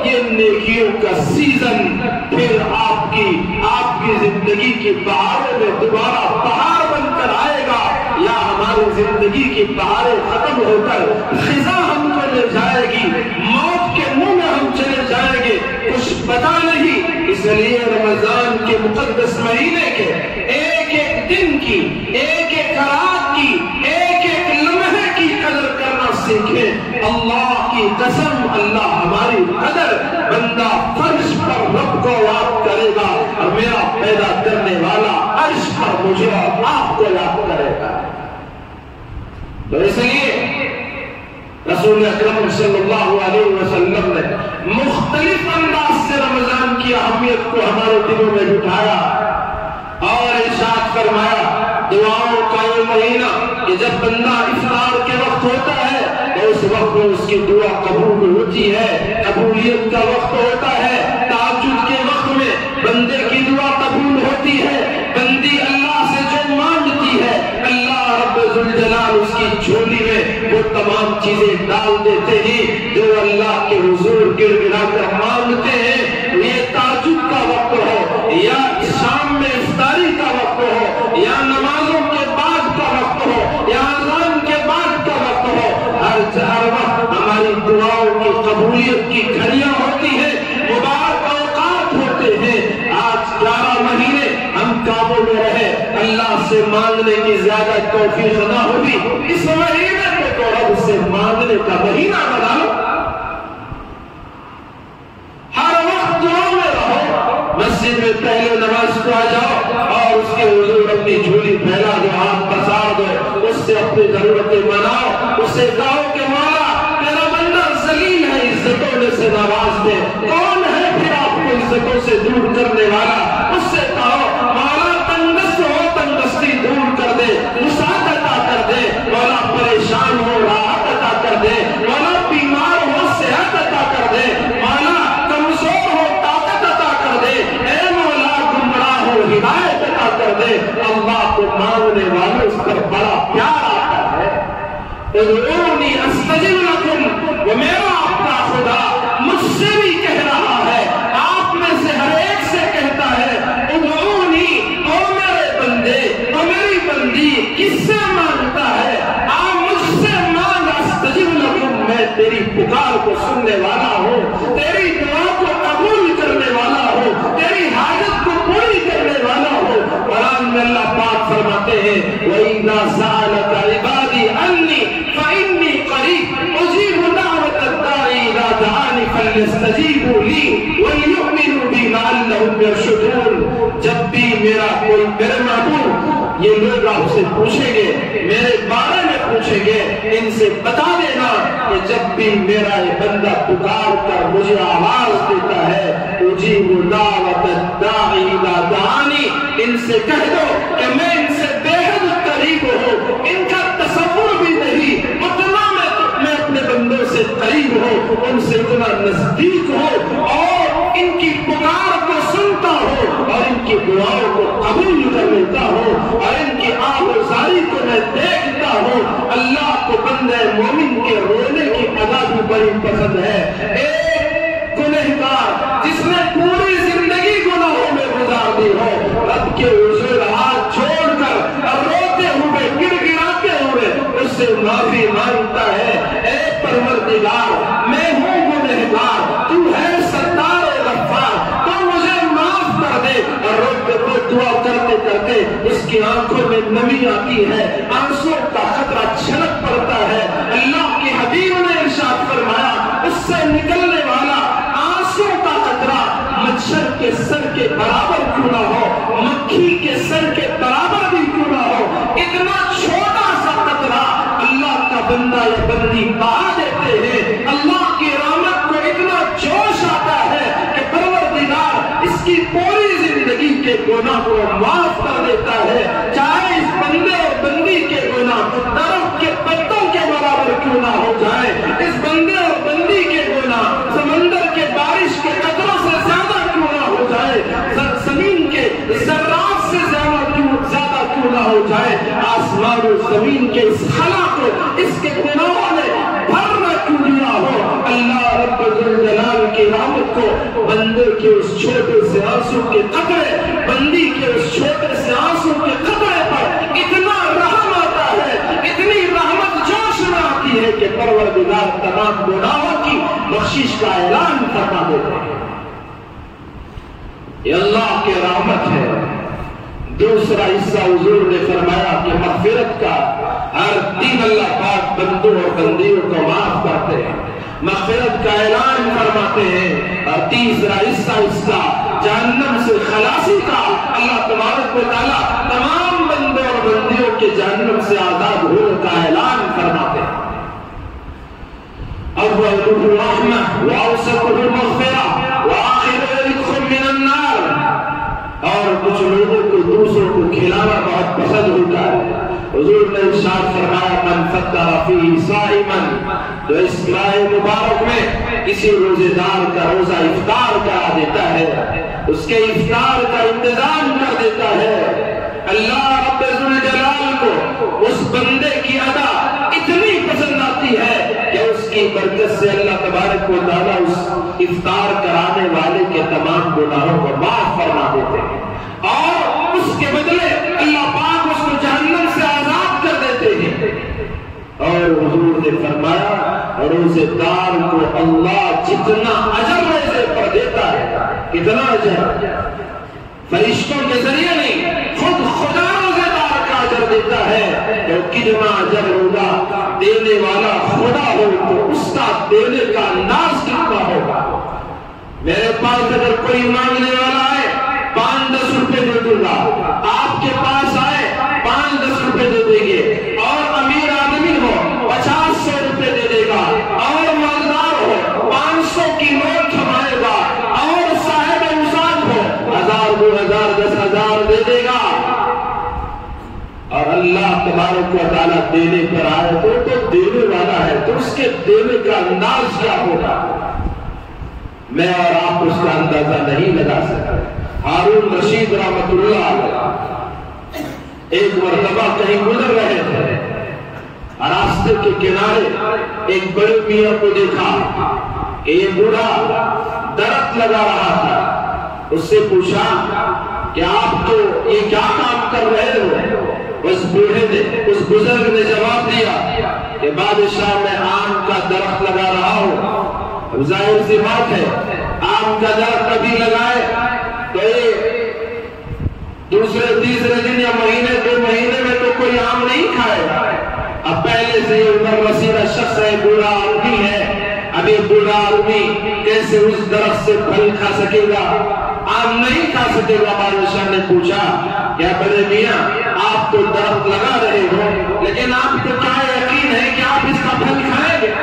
یہ نیکیوں کا سیزن پھر آپ کی زندگی کی بہاروں میں دوبارہ بہار بن کر آئے گا، یا ہماری زندگی کی بہاریں ختم ہو کر خزاں ہم کو لے جائے گی، موت کے منہ میں ہم چلے جائیں گے، کچھ پتا نہیں۔ اس لیے رمضان کے مقدس مہینے کے ایک ایک دن کی، ایک ایک رات کی، ایک ایک لمحے کی قدر کرنا سیکھیں۔ اللہ کی قسم اللہ ہماری قدر بندہ فرش پر رب کو یاد کرے گا، اور میرا پیدا کرنے والا عرش پر مجھے اور آپ کو یاد کرے گا۔ تو اس لیے رسول اکرم صلی اللہ علیہ وسلم نے مختلف انداز سے رمضان کی اہمیت کو ہمارے دلوں میں بٹھایا اور ارشاد فرمایا دعاؤں کا یہ مہینہ کہ جب بندہ افطار کے وقت ہوتا ہے تو اس وقت میں اس کی دعا قبول ہوتی ہے، قبولیت کا وقت ہوتا ہے، تہجد کے وقت میں بندے کی دعا قبول ہوتی ہے، بندی اللہ سے جو مانگتی ہے اللہ رب ذوالجلال اس کی جھولی میں وہ تمام چیزیں ڈال دیتے ہیں جو اللہ کے حضور گر گرا کر مانگتے ہیں۔ یہ تہجد کا وقت ہو یا شام میں افطاری کا وقت ہو یا نمازوں کے بعد کا وقت ہو یا اذان کے بعد کا وقت ہو، ہر وقت ہماری دعاؤں کی قبولیت کی گھڑیاں ہوتی ہیں، مبارک اوقات ہوتے ہیں۔ آج 11 مہینے ہم کاموں میں رہے، اللہ سے مانگنے کی زیادہ توفیق نہ ہوگی، اس مہینے کو تو رب سے مانگنے کا مہینہ بنا لو، ہر وقت دعا میں رہو، مسجد میں پہلے نماز کو آ جاؤ اور اس کے حضور اپنی جھولی پھیلا دو، ہاتھ پسار دو، اس سے اپنی ضرورتیں مناؤ، اس سے کہو کہ مولا تیرا بندہ ذلیل ہے، عزتوں میں سے نواز دے، کون ہے پھر آپ کو عزتوں سے دور کرنے والا، اس سے کہو مولا تنگست ہو تنگستی دور کر دے، وسعت عطا کر دے، مولا پریشان ہو راحت عطا کر دے، مولا بیمار ہو صحت عطا کر دے، مولا لکم، وہ میرا اپنا خدا مجھ سے بھی کہہ رہا ہے، آپ میں سے ہر ایک سے کہتا ہے ادعونی، او میرے بندے، او میری بندی، کس سے مانگتا ہے؟ آپ مجھ سے مانگ، استجب لکم، میں تیری پکار کو سننے والا ہوں، تیری دعا کو قبول کرنے والا ہوں، تیری حاجت کو پوری کرنے والا ہوں۔ قرآن میں اللہ پاک فرماتے ہیں وَإِذَا سَأَلَكَ عِبَادِي عَنِّي فَإِنِّي قَرِيبٌ أُجِيبُ دَعْوَةَ الدَّاعِ إِذَا دَعَانِ فَلْيَسْتَجِيبُوا لِي وَلْيُؤْمِنُوا بِي لَعَلَّهُمْ يَرْشُدُونَ۔ جب بھی میرا کوئی میرے معبود، یہ لوگ آپ سے پوچھیں گے، میرے بارے میں پوچھیں گے، ان سے بتا دینا کہ جب بھی میرا یہ بندہ پکار کر مجھے آواز دیتا ہے اجیب دعوت الداعی اذا دعانی، ان سے کہہ دو کہ میں ان سے بے حد قریب ہوں، ان کا تصور بھی نہیں اتنا میں اپنے بندوں سے قریب ہوں، ان سے اتنا نزدیک ہوں، اور ان کی پکار کو سنتا ہوں، اور ان کی دعاؤں کو قبول کر لیتا ہوں، اور ان کی آبرزاری کو میں دیکھتا ہوں۔ اللہ کو بندے مومن کے رونے کی ادا بھی بڑی پسند ہے۔ ایک گنہگار جس نے پوری زندگی گناہوں میں گزار دی ہو، رب کے حضور ہاتھ چھوڑ کر اور روتے ہوئے گڑ گڑاتے ہوئے اس سے معافی مانگتا ہے، اے پروردگار میں ہوں گنہگار، تو ہے ستار غفار، تو مجھے معاف کر دے۔ اور روتے ہوئے دعا کرتے کرتے اس کی آنکھوں میں نمی آتی ہے، آنسوں کا خطرہ چھلک پڑتا ہے۔ اللہ کے حبیب نے ارشاد فرمایا اس سے نکلنے والا آنسوں کا قطرہ مچھر کے سر کے برابر کیوں نہ ہو، مکھی کے سر کے برابر بھی کیوں نہ ہو، اتنا چھوٹا سا قطرہ اللہ کا بندہ یا بندی بہا دیتے ہیں، اللہ کی رحمت کو اتنا جوش آتا ہے کہ پروردگار اس کی پوری زندگی کے گناہ کو معاف کر دیتا ہے، چاہے اس بندے اور بندی کے گناہ درخت کے پتوں کے برابر کیوں نہ ہو جائے، اس بندے اور بندی کے گناہ سمندر کے بارش کے قطروں سے زیادہ کیوں نہ ہو جائے، زمین کے ذرات سے زیادہ کیوں نہ ہو جائے، آسمان و زمین کے اس خلا کو اس کے گناہوں نے بھر نہ کیوں دیا ہو، اللہ رب الجلال کی رحمت کو بندے کے اس چھوٹے سے آنسو کے قطرے، بندی کے اس چھوٹے سے آنسو کے قطرے پر اتنا رحم آتا ہے، اتنی رحمت جوش میں آتی ہے کہ پروردگار تمام گناہوں کی بخشش کا اعلان فرما دیتے ہیں۔ یہ اللہ کی رحمت ہے۔ دوسرا حصہ حضور نے فرمایا کہ مغفرت کا ہر دن اللہ پاک بندوں اور بندیوں کو معاف کرتے ہیں، مغفرت کا اعلان فرماتے ہیں۔ اور تیسرا حصہ اس کا جہنم سے خلاصی کا، اللہ تبارک و تعالیٰ تمام بندوں اور بندیوں کے جہنم سے آزاد ہونے کا اعلان فرماتے ہیں۔ اولہ الرحمہ واوسطہ المغفرہ وآخرہ رزق من النار۔ اور کچھ لوگوں کو دوسروں کو کھلانا بہت پسند ہوتا ہے۔ حضور نے ارشاد فرمایا من فطر فیہ صائما، جو اس ماہ مبارک میں کسی روزے دار کا روزہ افطار کرا دیتا ہے، اس کے افطار کا انتظام کر دیتا ہے، اللہ رب ذوالجلال کو اس بندے کی ادا اتنی پسند آتی ہے کہ اس کی برکت سے اللہ تبارک و تعالیٰ اس افطار کرانے والے کے تمام گناہوں کو معاف فرما دیتے ہیں، اور اس کے بدلے اللہ پاک اس کو جہنم سے آزاد کر دیتے ہیں۔ اور حضور نے فرمایا روزے دار کو اللہ جتنا اجر روزے پر دیتا ہے، کتنا اجر، فرشتوں کے ذریعے نہیں، خود خدا روزے دار کا اجر دیتا ہے، کہ کتنا اجر ہوگا، دینے والا خدا ہو تو اس کا دینے کا انداز کتنا ہوگا۔ میرے پاس اگر کوئی مانگنے والا ہے 5-10 روپے دے دوں گا، آپ کے پاس آئے 5-10 روپے دے دیں گے، اور امیر آدمی ہو 50-100 روپے دے دے گا، اور مالدار ہو 500 کی نوٹ تھمائے گا، اور صاحب وسعت ہو 1000 2000 10,000 دے دے گا، اور اللہ تبارک و تعالیٰ دینے پر آئے تو دینے والا ہے، تو اس کے دینے کا انداز کیا ہوگا، میں اور آپ اس کا اندازہ نہیں لگا سکتے۔ ہارون رشید رحمت اللہ علیہ ایک مرتبہ کہیں گزر رہے تھے، راستے کے کنارے ایک بڑے میاں کو دیکھا کہ یہ بوڑھا درخت لگا رہا تھا. اس سے پوچھا کہ آپ تو یہ کیا کام کر رہے ہو؟ اس بوڑھے نے، اس بزرگ نے جواب دیا کہ بادشاہ میں آم کا درخت لگا رہا ہوں. اب ظاہر سی بات ہے آم کا درخت کبھی لگائے تو یہ دوسرے تیسرے دن یا مہینے 2 مہینے میں تو کوئی آم نہیں کھائے گا. اب پہلے سے یہ عمر رسیدہ شخص ہے، بوڑھا آدمی ہے. اب یہ بوڑھا آدمی کیسے اس درخت سے پھل کھا سکے گا؟ آم نہیں کھا سکے گا. بادشاہ نے پوچھا کیا بڑے میاں آپ تو درخت لگا رہے ہو لیکن آپ کو کیا یقین ہے کہ آپ اس کا پھل کھائیں گے؟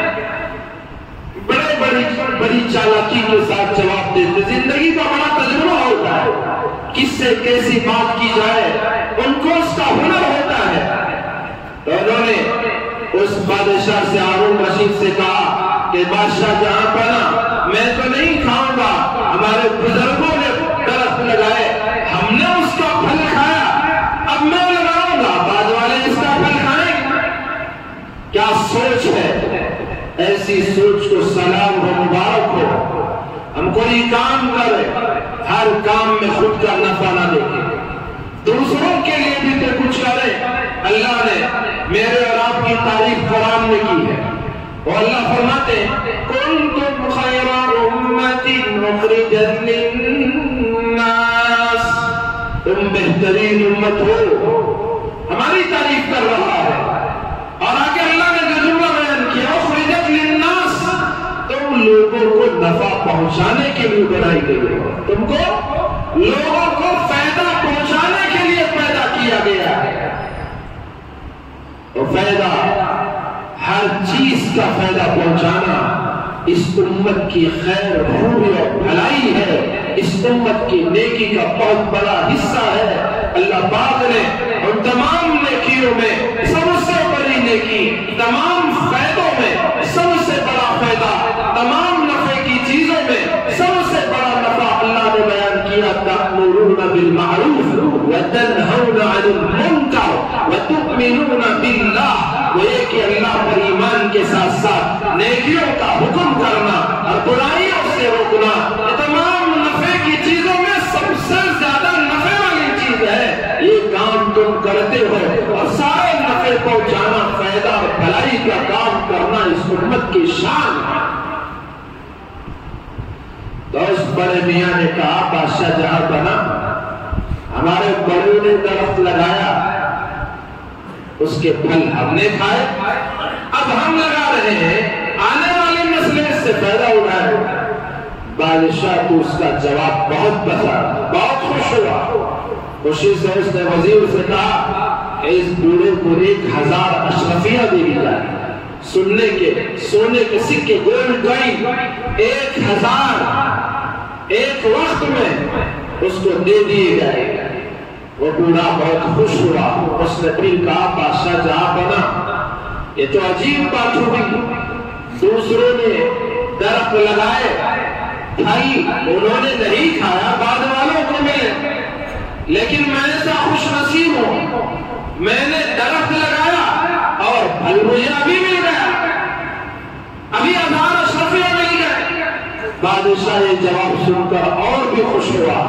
بڑی چالاکی کے ساتھ جواب دیتے. زندگی کا بڑا تجربہ ہوتا ہے، کس سے کیسی بات کی جائے ان کو اس کا ہنر ہوتا ہے. تو انہوں نے اس بادشاہ سے، ہارون رشید سے کہا کہ بادشاہ جہاں بنا میں تو نہیں کھاؤں گا، ہمارے بزرگوں نے درخت لگائے، ہم نے اس کا پھل کھایا، اب میں لگاؤں گا، بعد والے اس کا پھل کھائیں گے. کیا سوچ ہے! ایسی سوچ کو سلام و مبارک ہو. ہم کوئی کام کرے ہر کام میں خود کا نفع نہ دیکھیں، دوسروں کے لیے بھی تو کچھ کرے. اللہ نے میرے اور آپ کی تعریف قرآن میں کی ہے. اور اللہ فرماتے ہیں کنتم خیر امت اخرجت للناس، تم بہترین امت ہو. ہماری تعریف کر رہا ہے. اور آگے اللہ نے جو جملہ بیان کیا اخرجت للناس، تم لوگوں کو نفع پہنچانے کے لیے بنائی گئی ہو، تم کو لوگوں کو فائدہ پہنچانے کے لیے پیدا کیا گیا ہے. تو فائدہ، ہر چیز کا فائدہ پہنچانا اس امت کی خیر خوبی اور بھلائی ہے، اس امت کی نیکی کا بہت بڑا حصہ ہے. اللہ پاک نے ان تمام نیکیوں میں سب سے بڑی نیکی، تمام فائدوں میں سب سے بڑا فائدہ، تمام نفع کی چیزوں میں سب سے بڑا نفع اللہ نے بیان کیا تأمرون بالمعروف وتنہون عن المنکر وتؤمنون باللہ. وہ یہ کہ اللہ پر ایمان کے ساتھ ساتھ نیکیوں کا حکم کرنا اور برائیوں سے روکنا، یہ تمام نفع کی چیزوں میں سب سے زیادہ نفع والی چیز ہے. یہ کام تم کرتے ہو اور سارے نفع پہنچانا، فائدہ اور بھلائی کا کام کرنا اس امت کی شان ہے. تو اس بڑے میاں نے کہا بادشاہ جہاں بنا، ہمارے بڑوں نے درخت لگایا، اس کے پھل ہم نے کھائے، اب ہم لگا رہے ہیں، آنے والی نسلیں اس سے فائدہ اٹھائے. بادشاہ کو اس کا جواب بہت پسند، بہت خوش ہوا. خوشی سے اس نے وزیر سے کہا کہ اس بوڑھے کو 1000 اشرفیاں دے دی جائے، سننے کے سونے کے سکے، گولڈ کوئن 1000 ایک وقت میں اس کو دے دیے جائے. وہ بوڑھا بہت خوش ہوا. اس نے پھر کہا بادشاہ جہاں بنا، یہ تو عجیب بات ہوگی، دوسروں نے درخت لگائے، پھل انہوں نے نہیں کھایا، بعد والوں کو ملے، لیکن میں ایسا خوش نصیب ہوں، میں نے درخت لگایا اور پھل مجھے ابھی مل گیا، ابھی 1000 اشرفیاں مل گئے. بادشاہ یہ جواب سن کر اور بھی خوش ہوا.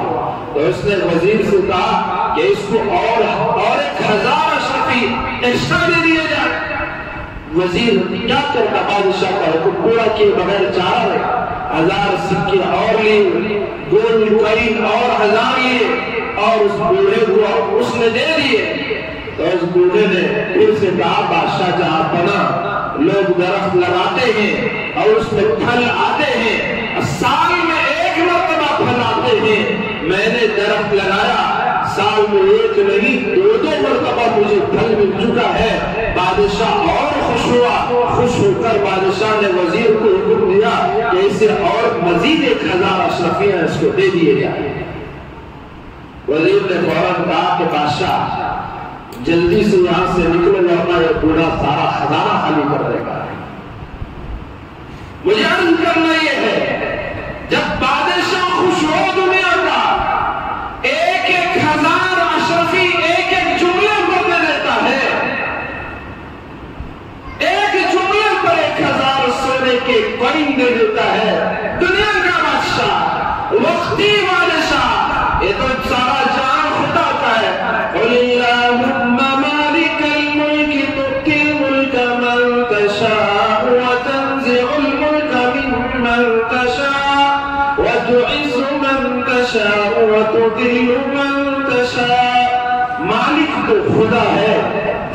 تو اس نے وزیر سے کہا کہ اس کو اور 1000 اشرفی ایکسٹرا دے دیے جائے. وزیر کیا کرتا، بادشاہ کا حکم پورا کیے بغیر چاہ رہے، 1000 سکے اور لیے، گولڈ کوئن اور 1000 لیے، اور اس بوڑھے کو اس نے دے دیے. تو اس بوڑھے نے پھر سے کہا بادشاہ جہاں بنا، لوگ درخت لگاتے ہیں اور اس میں پھل آتے ہیں، سال میں 1 مرتبہ پھل آتے ہیں. میں نے درخت لگایا، سال میں 1 نہیں 2 مرتبہ مجھے پھل مل چکا ہے. بادشاہ اور خوش ہوا. خوش ہو کر بادشاہ نے وزیر کو حکم دیا کہ اسے اور مزید 1000 اشرفیاں اس کو دے دیے جائیں. وزیر نے فوراً کہا کہ بادشاہ جلدی سے یہاں سے نکلو ورنہ یہ بوڑھا سارا خزانہ خالی کر دے گا. مجھے عرض کرنا یہ ہے، جب بادشاہ خوش ہو دنیا کا، 1000 اشرفی ایک جملے کو دے دیتا ہے، مفتی بادشاہ، یہ تو سارا جہاں خدا کا ہے۔ قل اللہم مالک الملک تؤتی الملک من تشاء وتنزع الملک ممن تشاء وتعز من تشاء وتذل من تشاء۔ مالک تو خدا ہے،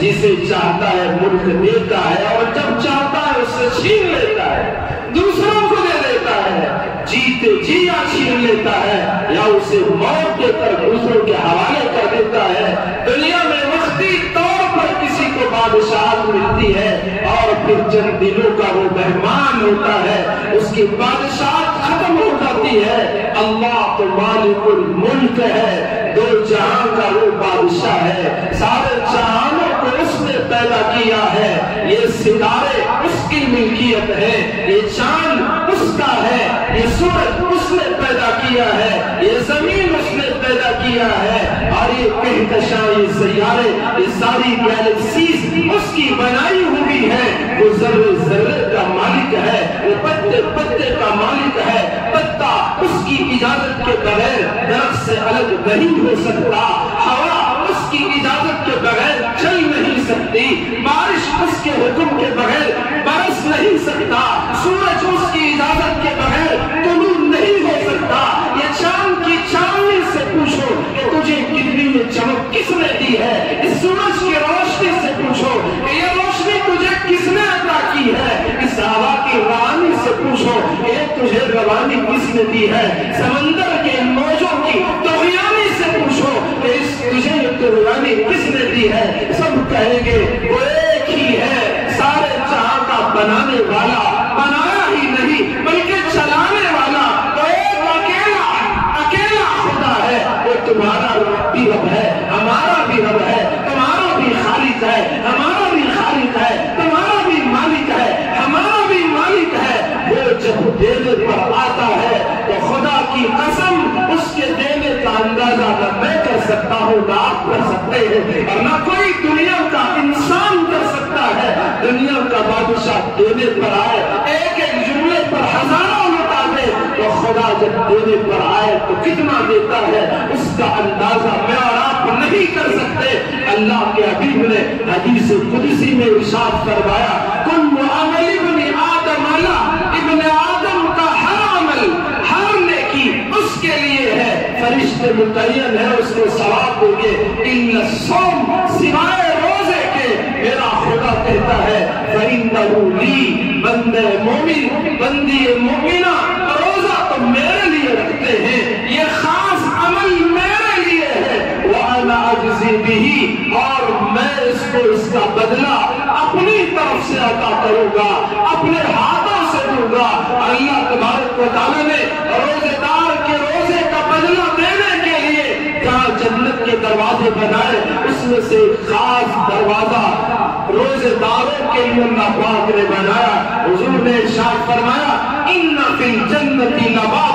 جسے چاہتا ہے ملک دیتا ہے اور جب چاہتا ہے اس سے چھین لیتا ہے، دوسروں کو دے دیتا ہے، جیتے جی چھین لیتا ہے یا اسے موت دے کر دوسروں کے حوالے کر دیتا ہے۔ دنیا میں وقتی طور پر کسی کو بادشاہت ملتی ہے اور پھر چند دنوں کا وہ مہمان ہوتا ہے، اس کی بادشاہت ختم ہو جاتی ہے۔ اللہ تو مالک الملک ہے، دو جہاں کا وہ بادشاہ ہے، سارے جہانوں کو اس نے پیدا کیا ہے، یہ ستارے اس کی ملکیت ہے، یہ چاند اس کا ہے، یہ سورج اس نے پیدا کیا ہے، یہ زمین اس نے پیدا کیا ہے، اور یہ کہکشاں، یہ سیارے، یہ ساری گیلیکسیز اس کی بنائی ہوئی ہے۔ وہ ذرے ذرے کا مالک ہے، وہ پتے پتے کا مالک ہے، پتا اس کی اجازت کے بغیر درخت سے الگ نہیں ہو سکتا، ہوا اس کی اجازت کے بغیر چل نہیں سکتی، بارش اس کے حکم کے بغیر برس نہیں سکتا، سورج اس کی اجازت کے بغیر طلوع نہیں ہو سکتا۔ یہ چاند کی چاندنی سے پوچھو کہ تجھے کتنی میں چمک کس نے دی ہے، اس سورج کی روشنی سے پوچھو کہ یہ روشنی تجھے کس نے عطا کی ہے، اس ہوا کی روانی سے پوچھو کہ یہ تجھے روانی کس نے دی ہے، سمندر کے موجوں کی طغیانی سے پوچھو کہ تجھے یہ طغیانی کس نے دی ہے، سب کہیں گے وہ ایک ہی ہے، سارے جہاں کا بنانے والا، بنایا ہی نہیں بلکہ چلانے والا، وہ ایک اکیلا خدا ہے۔ وہ تمہارا بھی رب ہے، ہمارا بھی رب ہے، تمہارا بھی خالق ہے، ہمارا بھی خالق ہے، تمہارا بھی مالک ہے، ہمارا بھی مالک ہے۔ وہ جب دینے پر آتا ہے تو خدا کی قسم اس کے دینے کا اندازہ نہ میں کر سکتا ہوں، نہ آپ کر سکتے ہیں، اور نہ کوئی دنیا کا انسان کر سکتا ہے۔ دنیا کا بادشاہ دینے پر آئے، ایک ایک جملے پر ہزاروں لوٹا دے، تو خدا جب دینے پر آئے تو کتنا دیتا ہے اس کا اندازہ میں اور آپ نہیں کر سکتے۔ اللہ کے حبیب نے حدیث قدسی میں ارشاد فرمایا، کل عمل ابن آدم علی، ابن آدم کا ہر عمل، ہر نیکی اس کے لیے ہے، فرشتے متعین ہے اس کو ثواب دیں گے، الا الصوم، سوائے روزے کے، میرا خدا کہتا ہے فإنہ لی، بندے مومن، بندی مومنہ روزہ تو میرے لیے رکھتے ہیں، یہ خاص عمل میرے لیے ہے، وأنا أجزي به، اور میں اس کو اس کا بدلہ اپنی طرف سے عطا کروں گا، اپنے ہاتھوں سے دوں گا۔ اللہ تبارک و تعالیٰ نے روزے دار کے روزے کا بدلہ دینے کے لیے جہاں جنت کے دروازے بنائے، اس میں سے خاص دروازہ روزے داروں کے لیے اللہ پاک نے بنایا۔ حضور نے ارشاد فرمایا، ان فی الجنت لبابا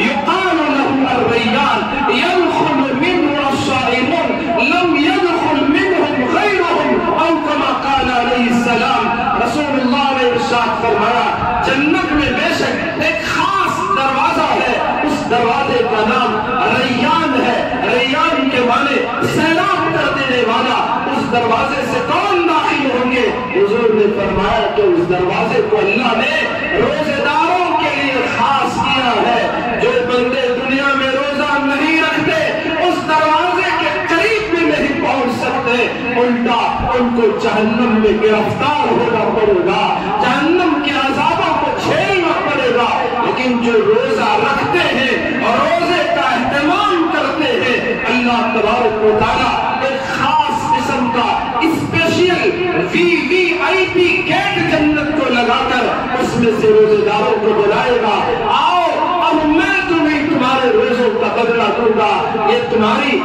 یقال له الریان يدخل منه الصائمون لم يدخل منهم غیرهم، او کما قال علیہ السلام۔ رسول اللہ نے ارشاد فرمایا، جنت میں بے شک ایک خاص دروازہ ہے، اس دروازے کا نام ریان ہے، ریان کے معنی سیلاب کر دینے والا۔ اس دروازے سے کون داخل ہوں گے؟ حضور نے فرمایا کہ اس دروازے کو اللہ نے روزے داروں کے لیے خاص کیا ہے۔ جو بندے دنیا میں روزہ نہیں رکھتے اس دروازے کے قریب بھی نہیں پہنچ سکتے، الٹا ان کو جہنم میں گرفتار ہونا پڑے گا، جہنم کے عذابوں کو جھیلنا پڑے گا۔ لیکن جو روزہ رکھتے ہیں اور روزے کا اہتمام کرتے ہیں، اللہ تبارک و تعالیٰ ایک خاص قسم کا اسپیشل VIP گیٹ جنت کو لگا کر اس میں سے روزے داروں کو بلائے گا، آؤ اب میں تمہیں تمہارے روزوں کا بدلہ دوں گا، یہ تمہاری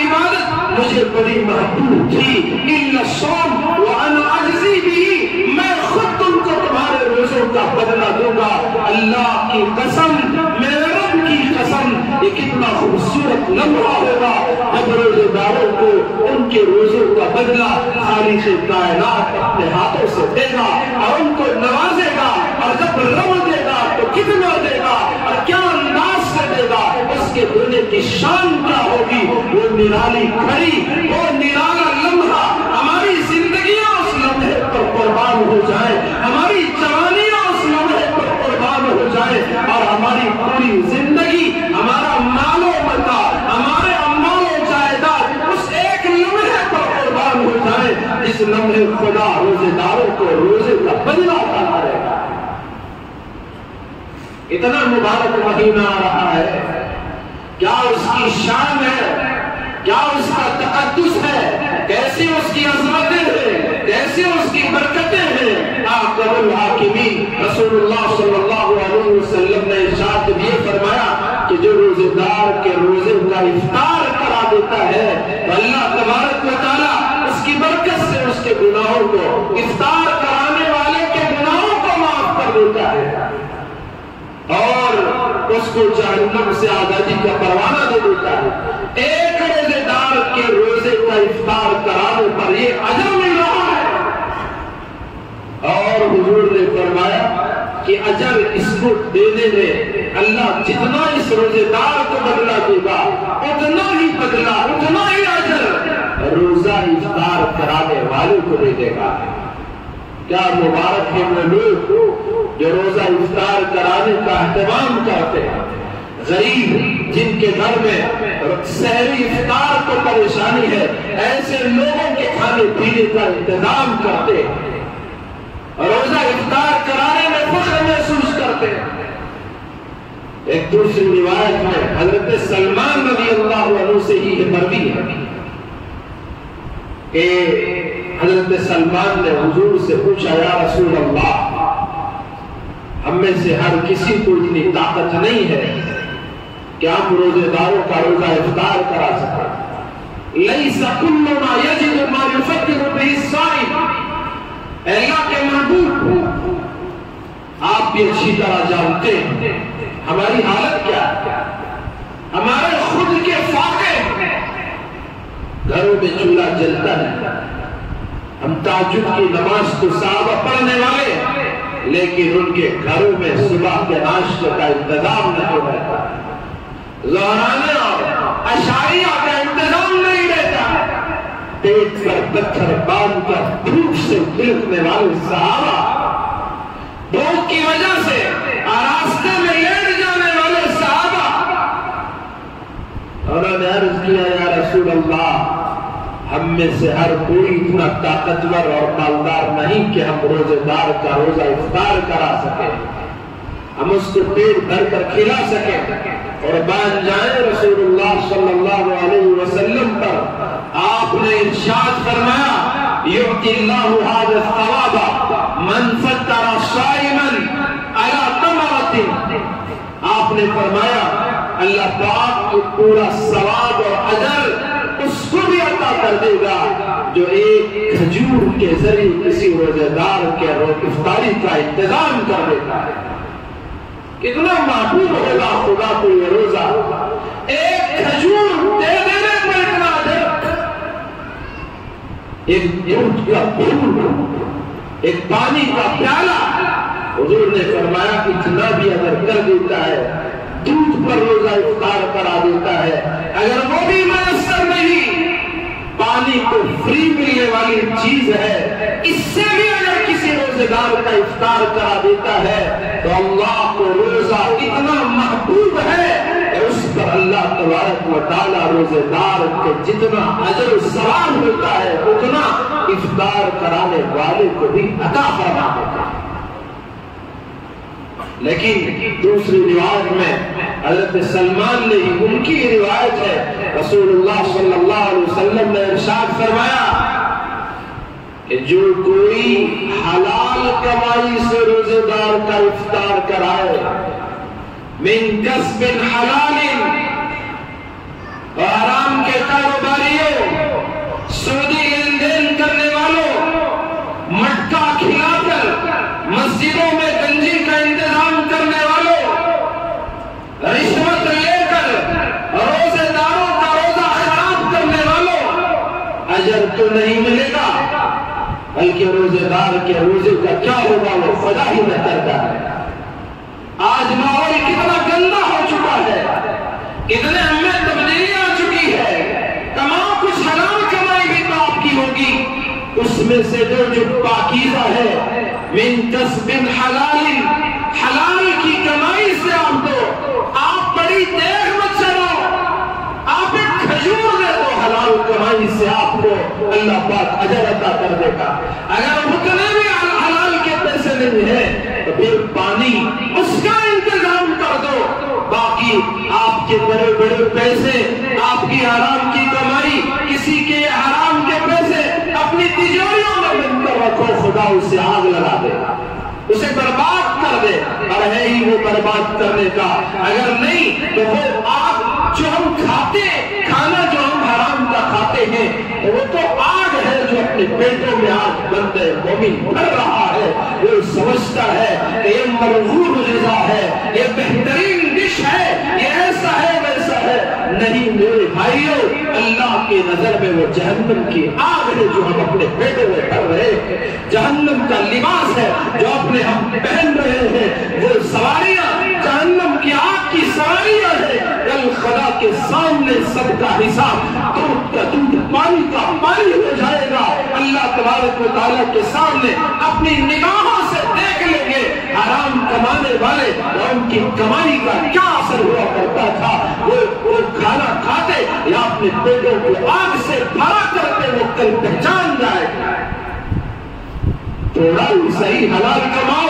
عبادت مجھے بڑی محبوب تھی، الا الصوم وانا اجزی به، میں خود تم کو تمہارے روزوں کا بدلہ دوں گا۔ اللہ کی قسم، میرے رب کی قسم، یہ کتنا خوبصورت لمحہ ہوگا جب روزے داروں کو ان کے روزوں کا بدلہ خالق کائنات اپنے ہاتھوں سے دے گا اور ان کو نوازے گا، اور جب رب دے گا تو کتنا دے گا اور کیا انداز سے دے گا۔ کی شان کیا ہوگی، وہ نرالی کھڑی، وہ نرالا لمحہ ہماری زندگیاں اس لمحے پر قربان ہو جائے، ہماری جوانیاں اس لمحے پر قربان ہو جائے، اور ہماری پوری زندگی، ہمارا مال و متا، ہمارے اموال و جائیداد اس ایک لمحے پر قربان ہو جائے۔ اس لمحے خدا روزے داروں کو روزے کا بدلہ عطا کرے گا۔ اتنا مبارک مہینہ آ رہا ہے، کیا اس کی شان ہے، کیا اس کا تقدس ہے، کیسی اس کی عظمتیں ہیں، کیسی اس کی برکتیں ہیں۔ حاکم الحاکمین رسول اللہ صلی اللہ علیہ وسلم نے ارشاد یہ فرمایا کہ جو روزے دار کے روزے کا افطار کرا دیتا ہے، اللہ تبارک و تعالیٰ اس کی برکت سے اس کے گناہوں کو، افطار کرانے والے کے گناہوں کو معاف کر دیتا ہے، اور اس کو جہنم سے آزادی کا پروانہ دے دیتا ہے۔ ایک روزے دار کے روزے کا افطار کرانے پر یہ اجر مل رہا ہے، اور حضور نے فرمایا کہ اجر اس کو دینے میں اللہ جتنا اس روزے دار کو بدلہ دے گا، اتنا ہی بدلہ، اتنا ہی اجر روزہ افطار کرانے والے کو دے دے گا۔ کیا مبارک ہے وہ لوگ جو روزہ افطار کرانے کا اہتمام کرتے ہیں، غریب جن کے گھر میں سحری افطار کو پریشانی ہے، ایسے لوگوں کے کھانے پینے کا انتظام کرتے ہیں، روزہ افطار کرانے میں فخر محسوس کرتے ہیں۔ ایک دوسری روایت میں حضرت سلمان رضی اللہ عنہ سے ہی مروی ہے کہ حضرت سلمان نے حضور سے پوچھا، یا رسول اللہ، ہم میں سے ہر کسی کو اتنی طاقت نہیں ہے کہ ہم روزے داروں کا روزہ افطار کرا سکیں۔ لیس کل ما یجد ما یفطر بہ الصائم، اللہ کے محبوب، آپ بھی اچھی طرح جانتے ہیں ہماری حالت کیا ہے، ہمارے خود کے فاقے، گھروں میں چولہا جلتا ہے، ہم تہجد کی نماز تو صحابہ پڑھنے والے، لیکن ان کے گھروں میں صبح کے ناشتے کا انتظام نہیں رہتا، ظہرانے اور عشائیہ کا انتظام نہیں رہتا، پیٹ پر پتھر باندھ کر بھوک سے بلکنے والے صحابہ، بھوک کی وجہ سے راستے میں لیٹ جانے والے صحابہ، انہوں نے عرض کیا، یا رسول اللہ، ہم میں سے ہر کوئی اتنا طاقتور اور مالدار نہیں کہ ہم روزے دار کا روزہ افطار کرا سکیں، ہم اس کو پیٹ بھر کر کھلا سکیں اور بان جائیں رسول اللہ صلی اللہ علیہ وسلم پر۔ آپ نے ارشاد فرمایا، یؤتی اللہ ھذا الثواب من فطر صائما علی تمرۃ، آپ نے فرمایا اللہ پاک کو پورا ثواب اور اجر اس کو بھی عطا کر دے گا جو ایک کھجور کے ذریعے کسی روزے دار کے افطاری کا انتظام کر دیتا ہے۔ کتنا محبوب ہوگا خدا کو یہ روزہ، ایک کھجور دے دینے پر اتنا اجر، ایک دودھ کا پھول، ایک پانی کا پیالہ، حضور نے فرمایا اتنا بھی اگر کر دیتا ہے، دودھ پر روزہ افطار کرا دیتا ہے، اگر وہ بھی میسر نہیں، پانی کو فری ملنے والی چیز ہے، اس سے بھی اگر کسی روزے دار کا افطار کرا دیتا ہے تو اللہ کو روزہ اتنا محبوب ہے کہ اس پر اللہ تبارک و تعالی روزے دار کے جتنا اجر و ثواب ہوتا ہے اتنا افطار کرانے والے کو بھی عطا فرما دیتا ہے۔ لیکن دوسری روایت میں حضرت سلمان نے ہی، ان کی روایت ہے، رسول اللہ صلی اللہ علیہ وسلم نے ارشاد فرمایا کہ جو کوئی حلال کمائی سے روزے دار کا افطار کرائے، من کسب حلال، حرام کے کاروباریوں، سودی لین دین کرنے والوں، مٹکا کھلا کر مسجدوں میں گنجی کا انتظام کرنے والوں، رشوت لے کر روزے داروں کا روزہ خراب کرنے والوں، اجر تو نہیں ملے گا، بلکہ روزے دار کے روزے کا کیا ہوگا وہ خدا ہی بہتر ہے۔ آج ماحول کتنا گندا ہو چکا ہے، کتنے ہمیں میں سے جو پاکیزہ ہے، من کسب حلال، حلال کی کمائی سے آپ دو. آپ بڑی دیر مت چلو، آپ ایک کھجور دے دو، حلال کمائی سے آپ کو اللہ پاک اجر عطا کر دے گا. اگر اتنے بھی حلال کے پیسے نہیں ہیں تو پھر پانی اس کا انتظام کر دو. باقی آپ کے بڑے بڑے پیسے، آپ کی حرام کی کمائی، کسی کے حرام کے پیسے اپنی تجوریوں میں بند کر رکھو، خدا اسے آگ لگا دے گا، اسے برباد کر دے. اور ہے ہی وہ برباد کرنے کا. اگر نہیں تو وہ آگ جو ہم کھاتے، کھانا جو ہم حرام کا کھاتے ہیں، وہ تو آگ ہے جو اپنے پیٹوں میں آگ بند ہے. مومن بھر رہا ہے، وہ سمجھتا ہے کہ یہ مرغوب غذا ہے، یہ بہترین ڈش ہے، یہ ایسا ہے ویسا ہے. نہیں میرے بھائیوں، اللہ کی نظر میں وہ جہنم کی آگ ہے جو ہم اپنے پیٹوں میں بھر رہے ہیں. جہنم کا لباس ہے جو اپنے ہم پہن رہے ہیں، وہ سواریاں جہنم کی آگ کی سواریاں ہیں. کل خدا کے سامنے سب کا حساب دودھ کا دودھ، پانی کا پانی ہو جائے گا. اللہ تبارک و تعالیٰ کے سامنے اپنی نگاہوں سے دیکھ لیں گے حرام کمانے والے اور ان کی کمائی کا کیا اثر ہوا کرتا تھا. وہ کھانا کھاتے یا اپنے پیٹوں کو آگ سے بھرا کرتے، وہ کل پہچان جائے گا. تھوڑا ہی صحیح حلال کماؤ،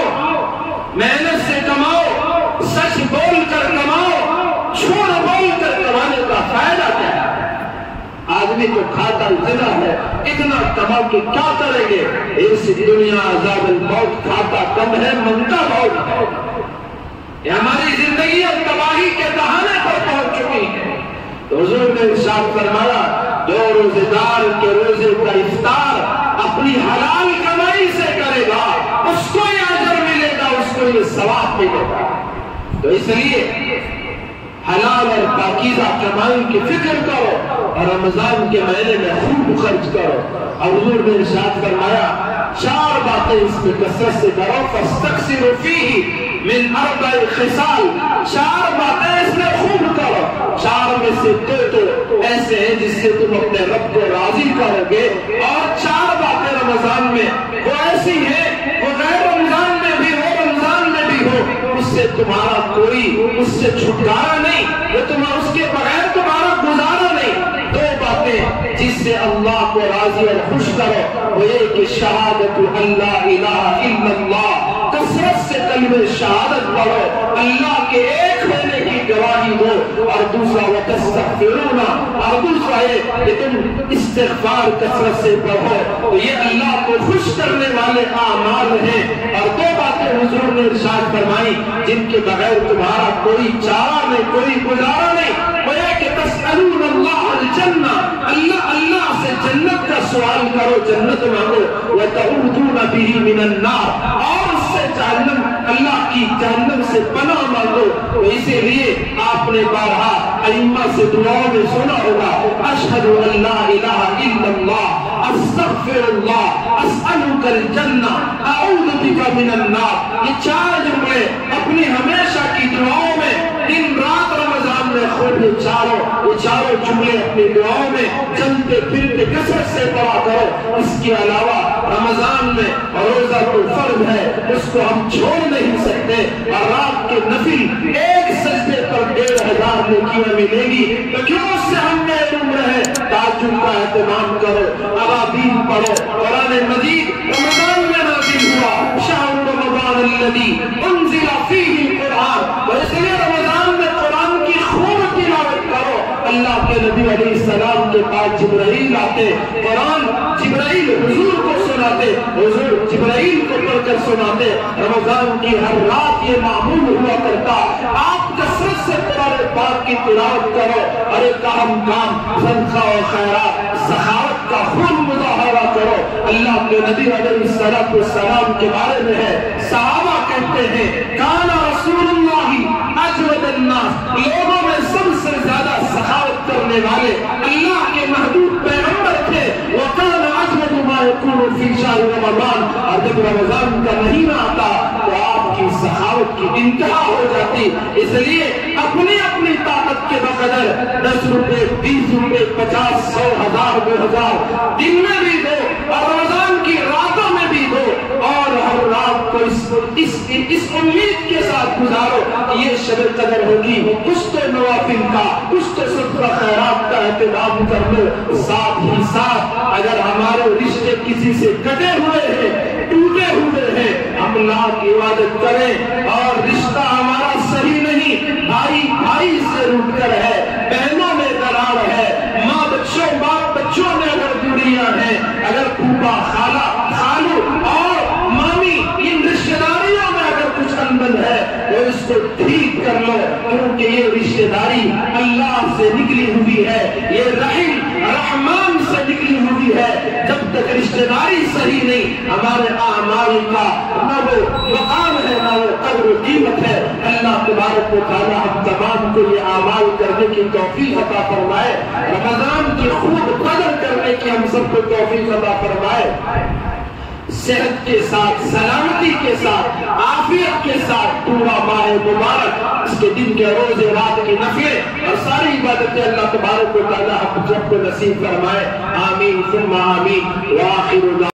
محنت سے کماؤ، سچ بول کر کماؤ، جھوٹ بول کر کمانے کا فائدہ کیا ہے؟ آدمی تو کھاتا اتنا ہے، اتنا کما کے کیا کریں گے؟ اس دنیا عذاب الموت، کھاتا کم ہے منگتا بہت ہے. یہ ہماری زندگی اور تباہی کے دہانے پر پہنچ چکی ہے. تو حضور نے ارشاد فرمایا، جو روزے دار کے روزے کا افطار اپنی حلال کمائی سے کرے گا، اس کو یہ اجر ملے گا، اس کو یہ ثواب ملے گا. تو اس لیے حلال اور پاکیزہ کمائی کی فکر کرو اور رمضان کے مہینے میں خوب خرچ کرو. اور حضور نے ارشاد فرمایا، 4 باتیں اس میں کثرت سے کرو. فاستکثروا فیہ من 4 خصال، 4 باتیں اس میں خوب کرو. 4 میں سے 2 تو ایسے ہیں جس سے تم اپنے رب کو راضی کرو گے، اور 4 باتیں رمضان میں وہ ایسی ہیں، وہ غیر رمضان میں بھی ہو، رمضان میں بھی ہو، اس سے تمہارا کوئی اس سے چھٹکارا نہیں، وہ تمہارا اس کے بغیر تمہارا گزارا نہیں. 2 باتیں جس سے اللہ کو راضی اور خوش کرو، وہ یہ کہ شہادت اللہ الہ الا اللہ، کثرت سے کلمہ شہادت پڑھو، اللہ کے ایک ہونے کی گواہی دو. اور دوسرا وتستغفرون، اور دوسرا یہ کہ تم استغفار کثرت سے پڑھو. تو یہ اللہ کو خوش کرنے والے اعمال ہیں. اور 2 باتیں حضور نے ارشاد فرمائی جن کے بغیر تمہارا کوئی چارہ نہیں، کوئی گزارا نہیں. وہ یہ کہ تسألون اللہ الجنہ، اللہ سے جنت کا سوال کرو، جنت مانگو. وتعوذون به من النار، اور اس سے جہنم، اللہ کی جہنم سے پناہ مانگو. تو اسی لیے آپ نے بارہا ائمہ سے دعاؤں میں سنا ہوگا، اشہد ان لا الہ الا اللہ، استغفر اللہ، اسألک الجنہ، اعوذ بک من النار. یہ 4 جملے اپنی ہمیشہ کی دعاؤں میں، دن رات رمضان میں خود یہ چاروں جملے اپنی دعاؤں میں چلتے پھرتے کثرت سے پڑھا کرو. اس کے علاوہ رمضان میں روزہ تو فرض ہے، اس کو ہم چھوڑ نہیں سکتے. اور رات کے نفل ایک سجدے پر 1500 نیکیاں ملے گی. تو کیوں اس سے ہم محروم رہے؟ تہجد کا اہتمام کرو، ابابیل پڑھو. قرآن مجید رمضان میں نازل ہوا، شہر رمضان الذی انزل فیہ القرآن. اور اس لیے رمضان میں قرآن کی خوب تلاوت کرو. اللہ کے نبی علیہ السلام کے پاس جبرائیل آتے، قرآن جبرائیل حضور کو سناتے، حضور جبرائیل کو پڑھ کر سناتے. رمضان کی ہر رات یہ معمول ہوا کرتا. آپ کثرت سے قرآن پاک کی تلاوت کرو. اور ایک اہم کام صدقہ و خیرات، سخاوت کا خوب مظاہرہ کرو. اللہ کے نبی علیہ السلام کے بارے میں ہے، صحابہ کہتے ہیں کان رسول اللہ اجود الناس، لوگوں میں سب سے زیادہ سخاوت کرنے والے اللہ کے محبوب پیغمبر تھے. وَكَانَ أَجْوَدُ مَا يَكُونُ فِي شَهْرِ رَمَضَانَ، اور جب رمضان کا مہینہ آتا تو آپ کی سخاوت کی انتہا ہو جاتی. اس لیے اپنی طاقت کے بقدر 10 روپے، 20 روپے، 50، 100، 1000، 2000 دن میں بھی دو. اور رمضان کی اس امید کے ساتھ گزارو کہ یہ شب قدر ہوگی، کچھ تو نوافل کا، کچھ تو صدقہ خیرات کا اہتمام کر لو، ساتھ ہی ساتھ اگر ہمارے رشتے کسی سے کٹے ہوئے ہیں، ٹوٹے ہوئے ہیں، ہم اللہ کی عبادت کریں، اور رشتہ ہمارا صحیح نہیں، بھائی بھائی سے روٹ کر ہے، بہنوں میں درار ہے، ماں بچوں باپ بچوں میں اگر دوریاں ہیں، اگر پھوپھا خالہ خالو اور مامی ان رشتہ داریوں میں اگر کچھ انبن ہے تو اس کو ٹھیک کر لو، کیونکہ یہ رشتہ داری اللہ سے نکلی ہوئی ہے، یہ رحم رحمان سے نکلی ہوئی ہے۔ جب تک رشتہ داری صحیح نہیں، ہمارے اعمال کا نہ وہ مقام ہے نہ وہ قدر و قیمت ہے۔ اللہ تبارک و تعالی ہم تمام کو یہ اعمال کرنے کی توفیق عطا فرمائے، رمضان کی خوب قدر کرنے کی ہم سب کو توفیق عطا فرمائے، صحت کے ساتھ، سلامتی کے ساتھ، عافیت کے ساتھ پورا ماہ مبارک، اس کے دن کے روزے رات کی نفلیں اور ساری عبادتیں اللہ تبارک و تعالی ہم سب کو نصیب فرمائے، آمین ثم آمین، وآخر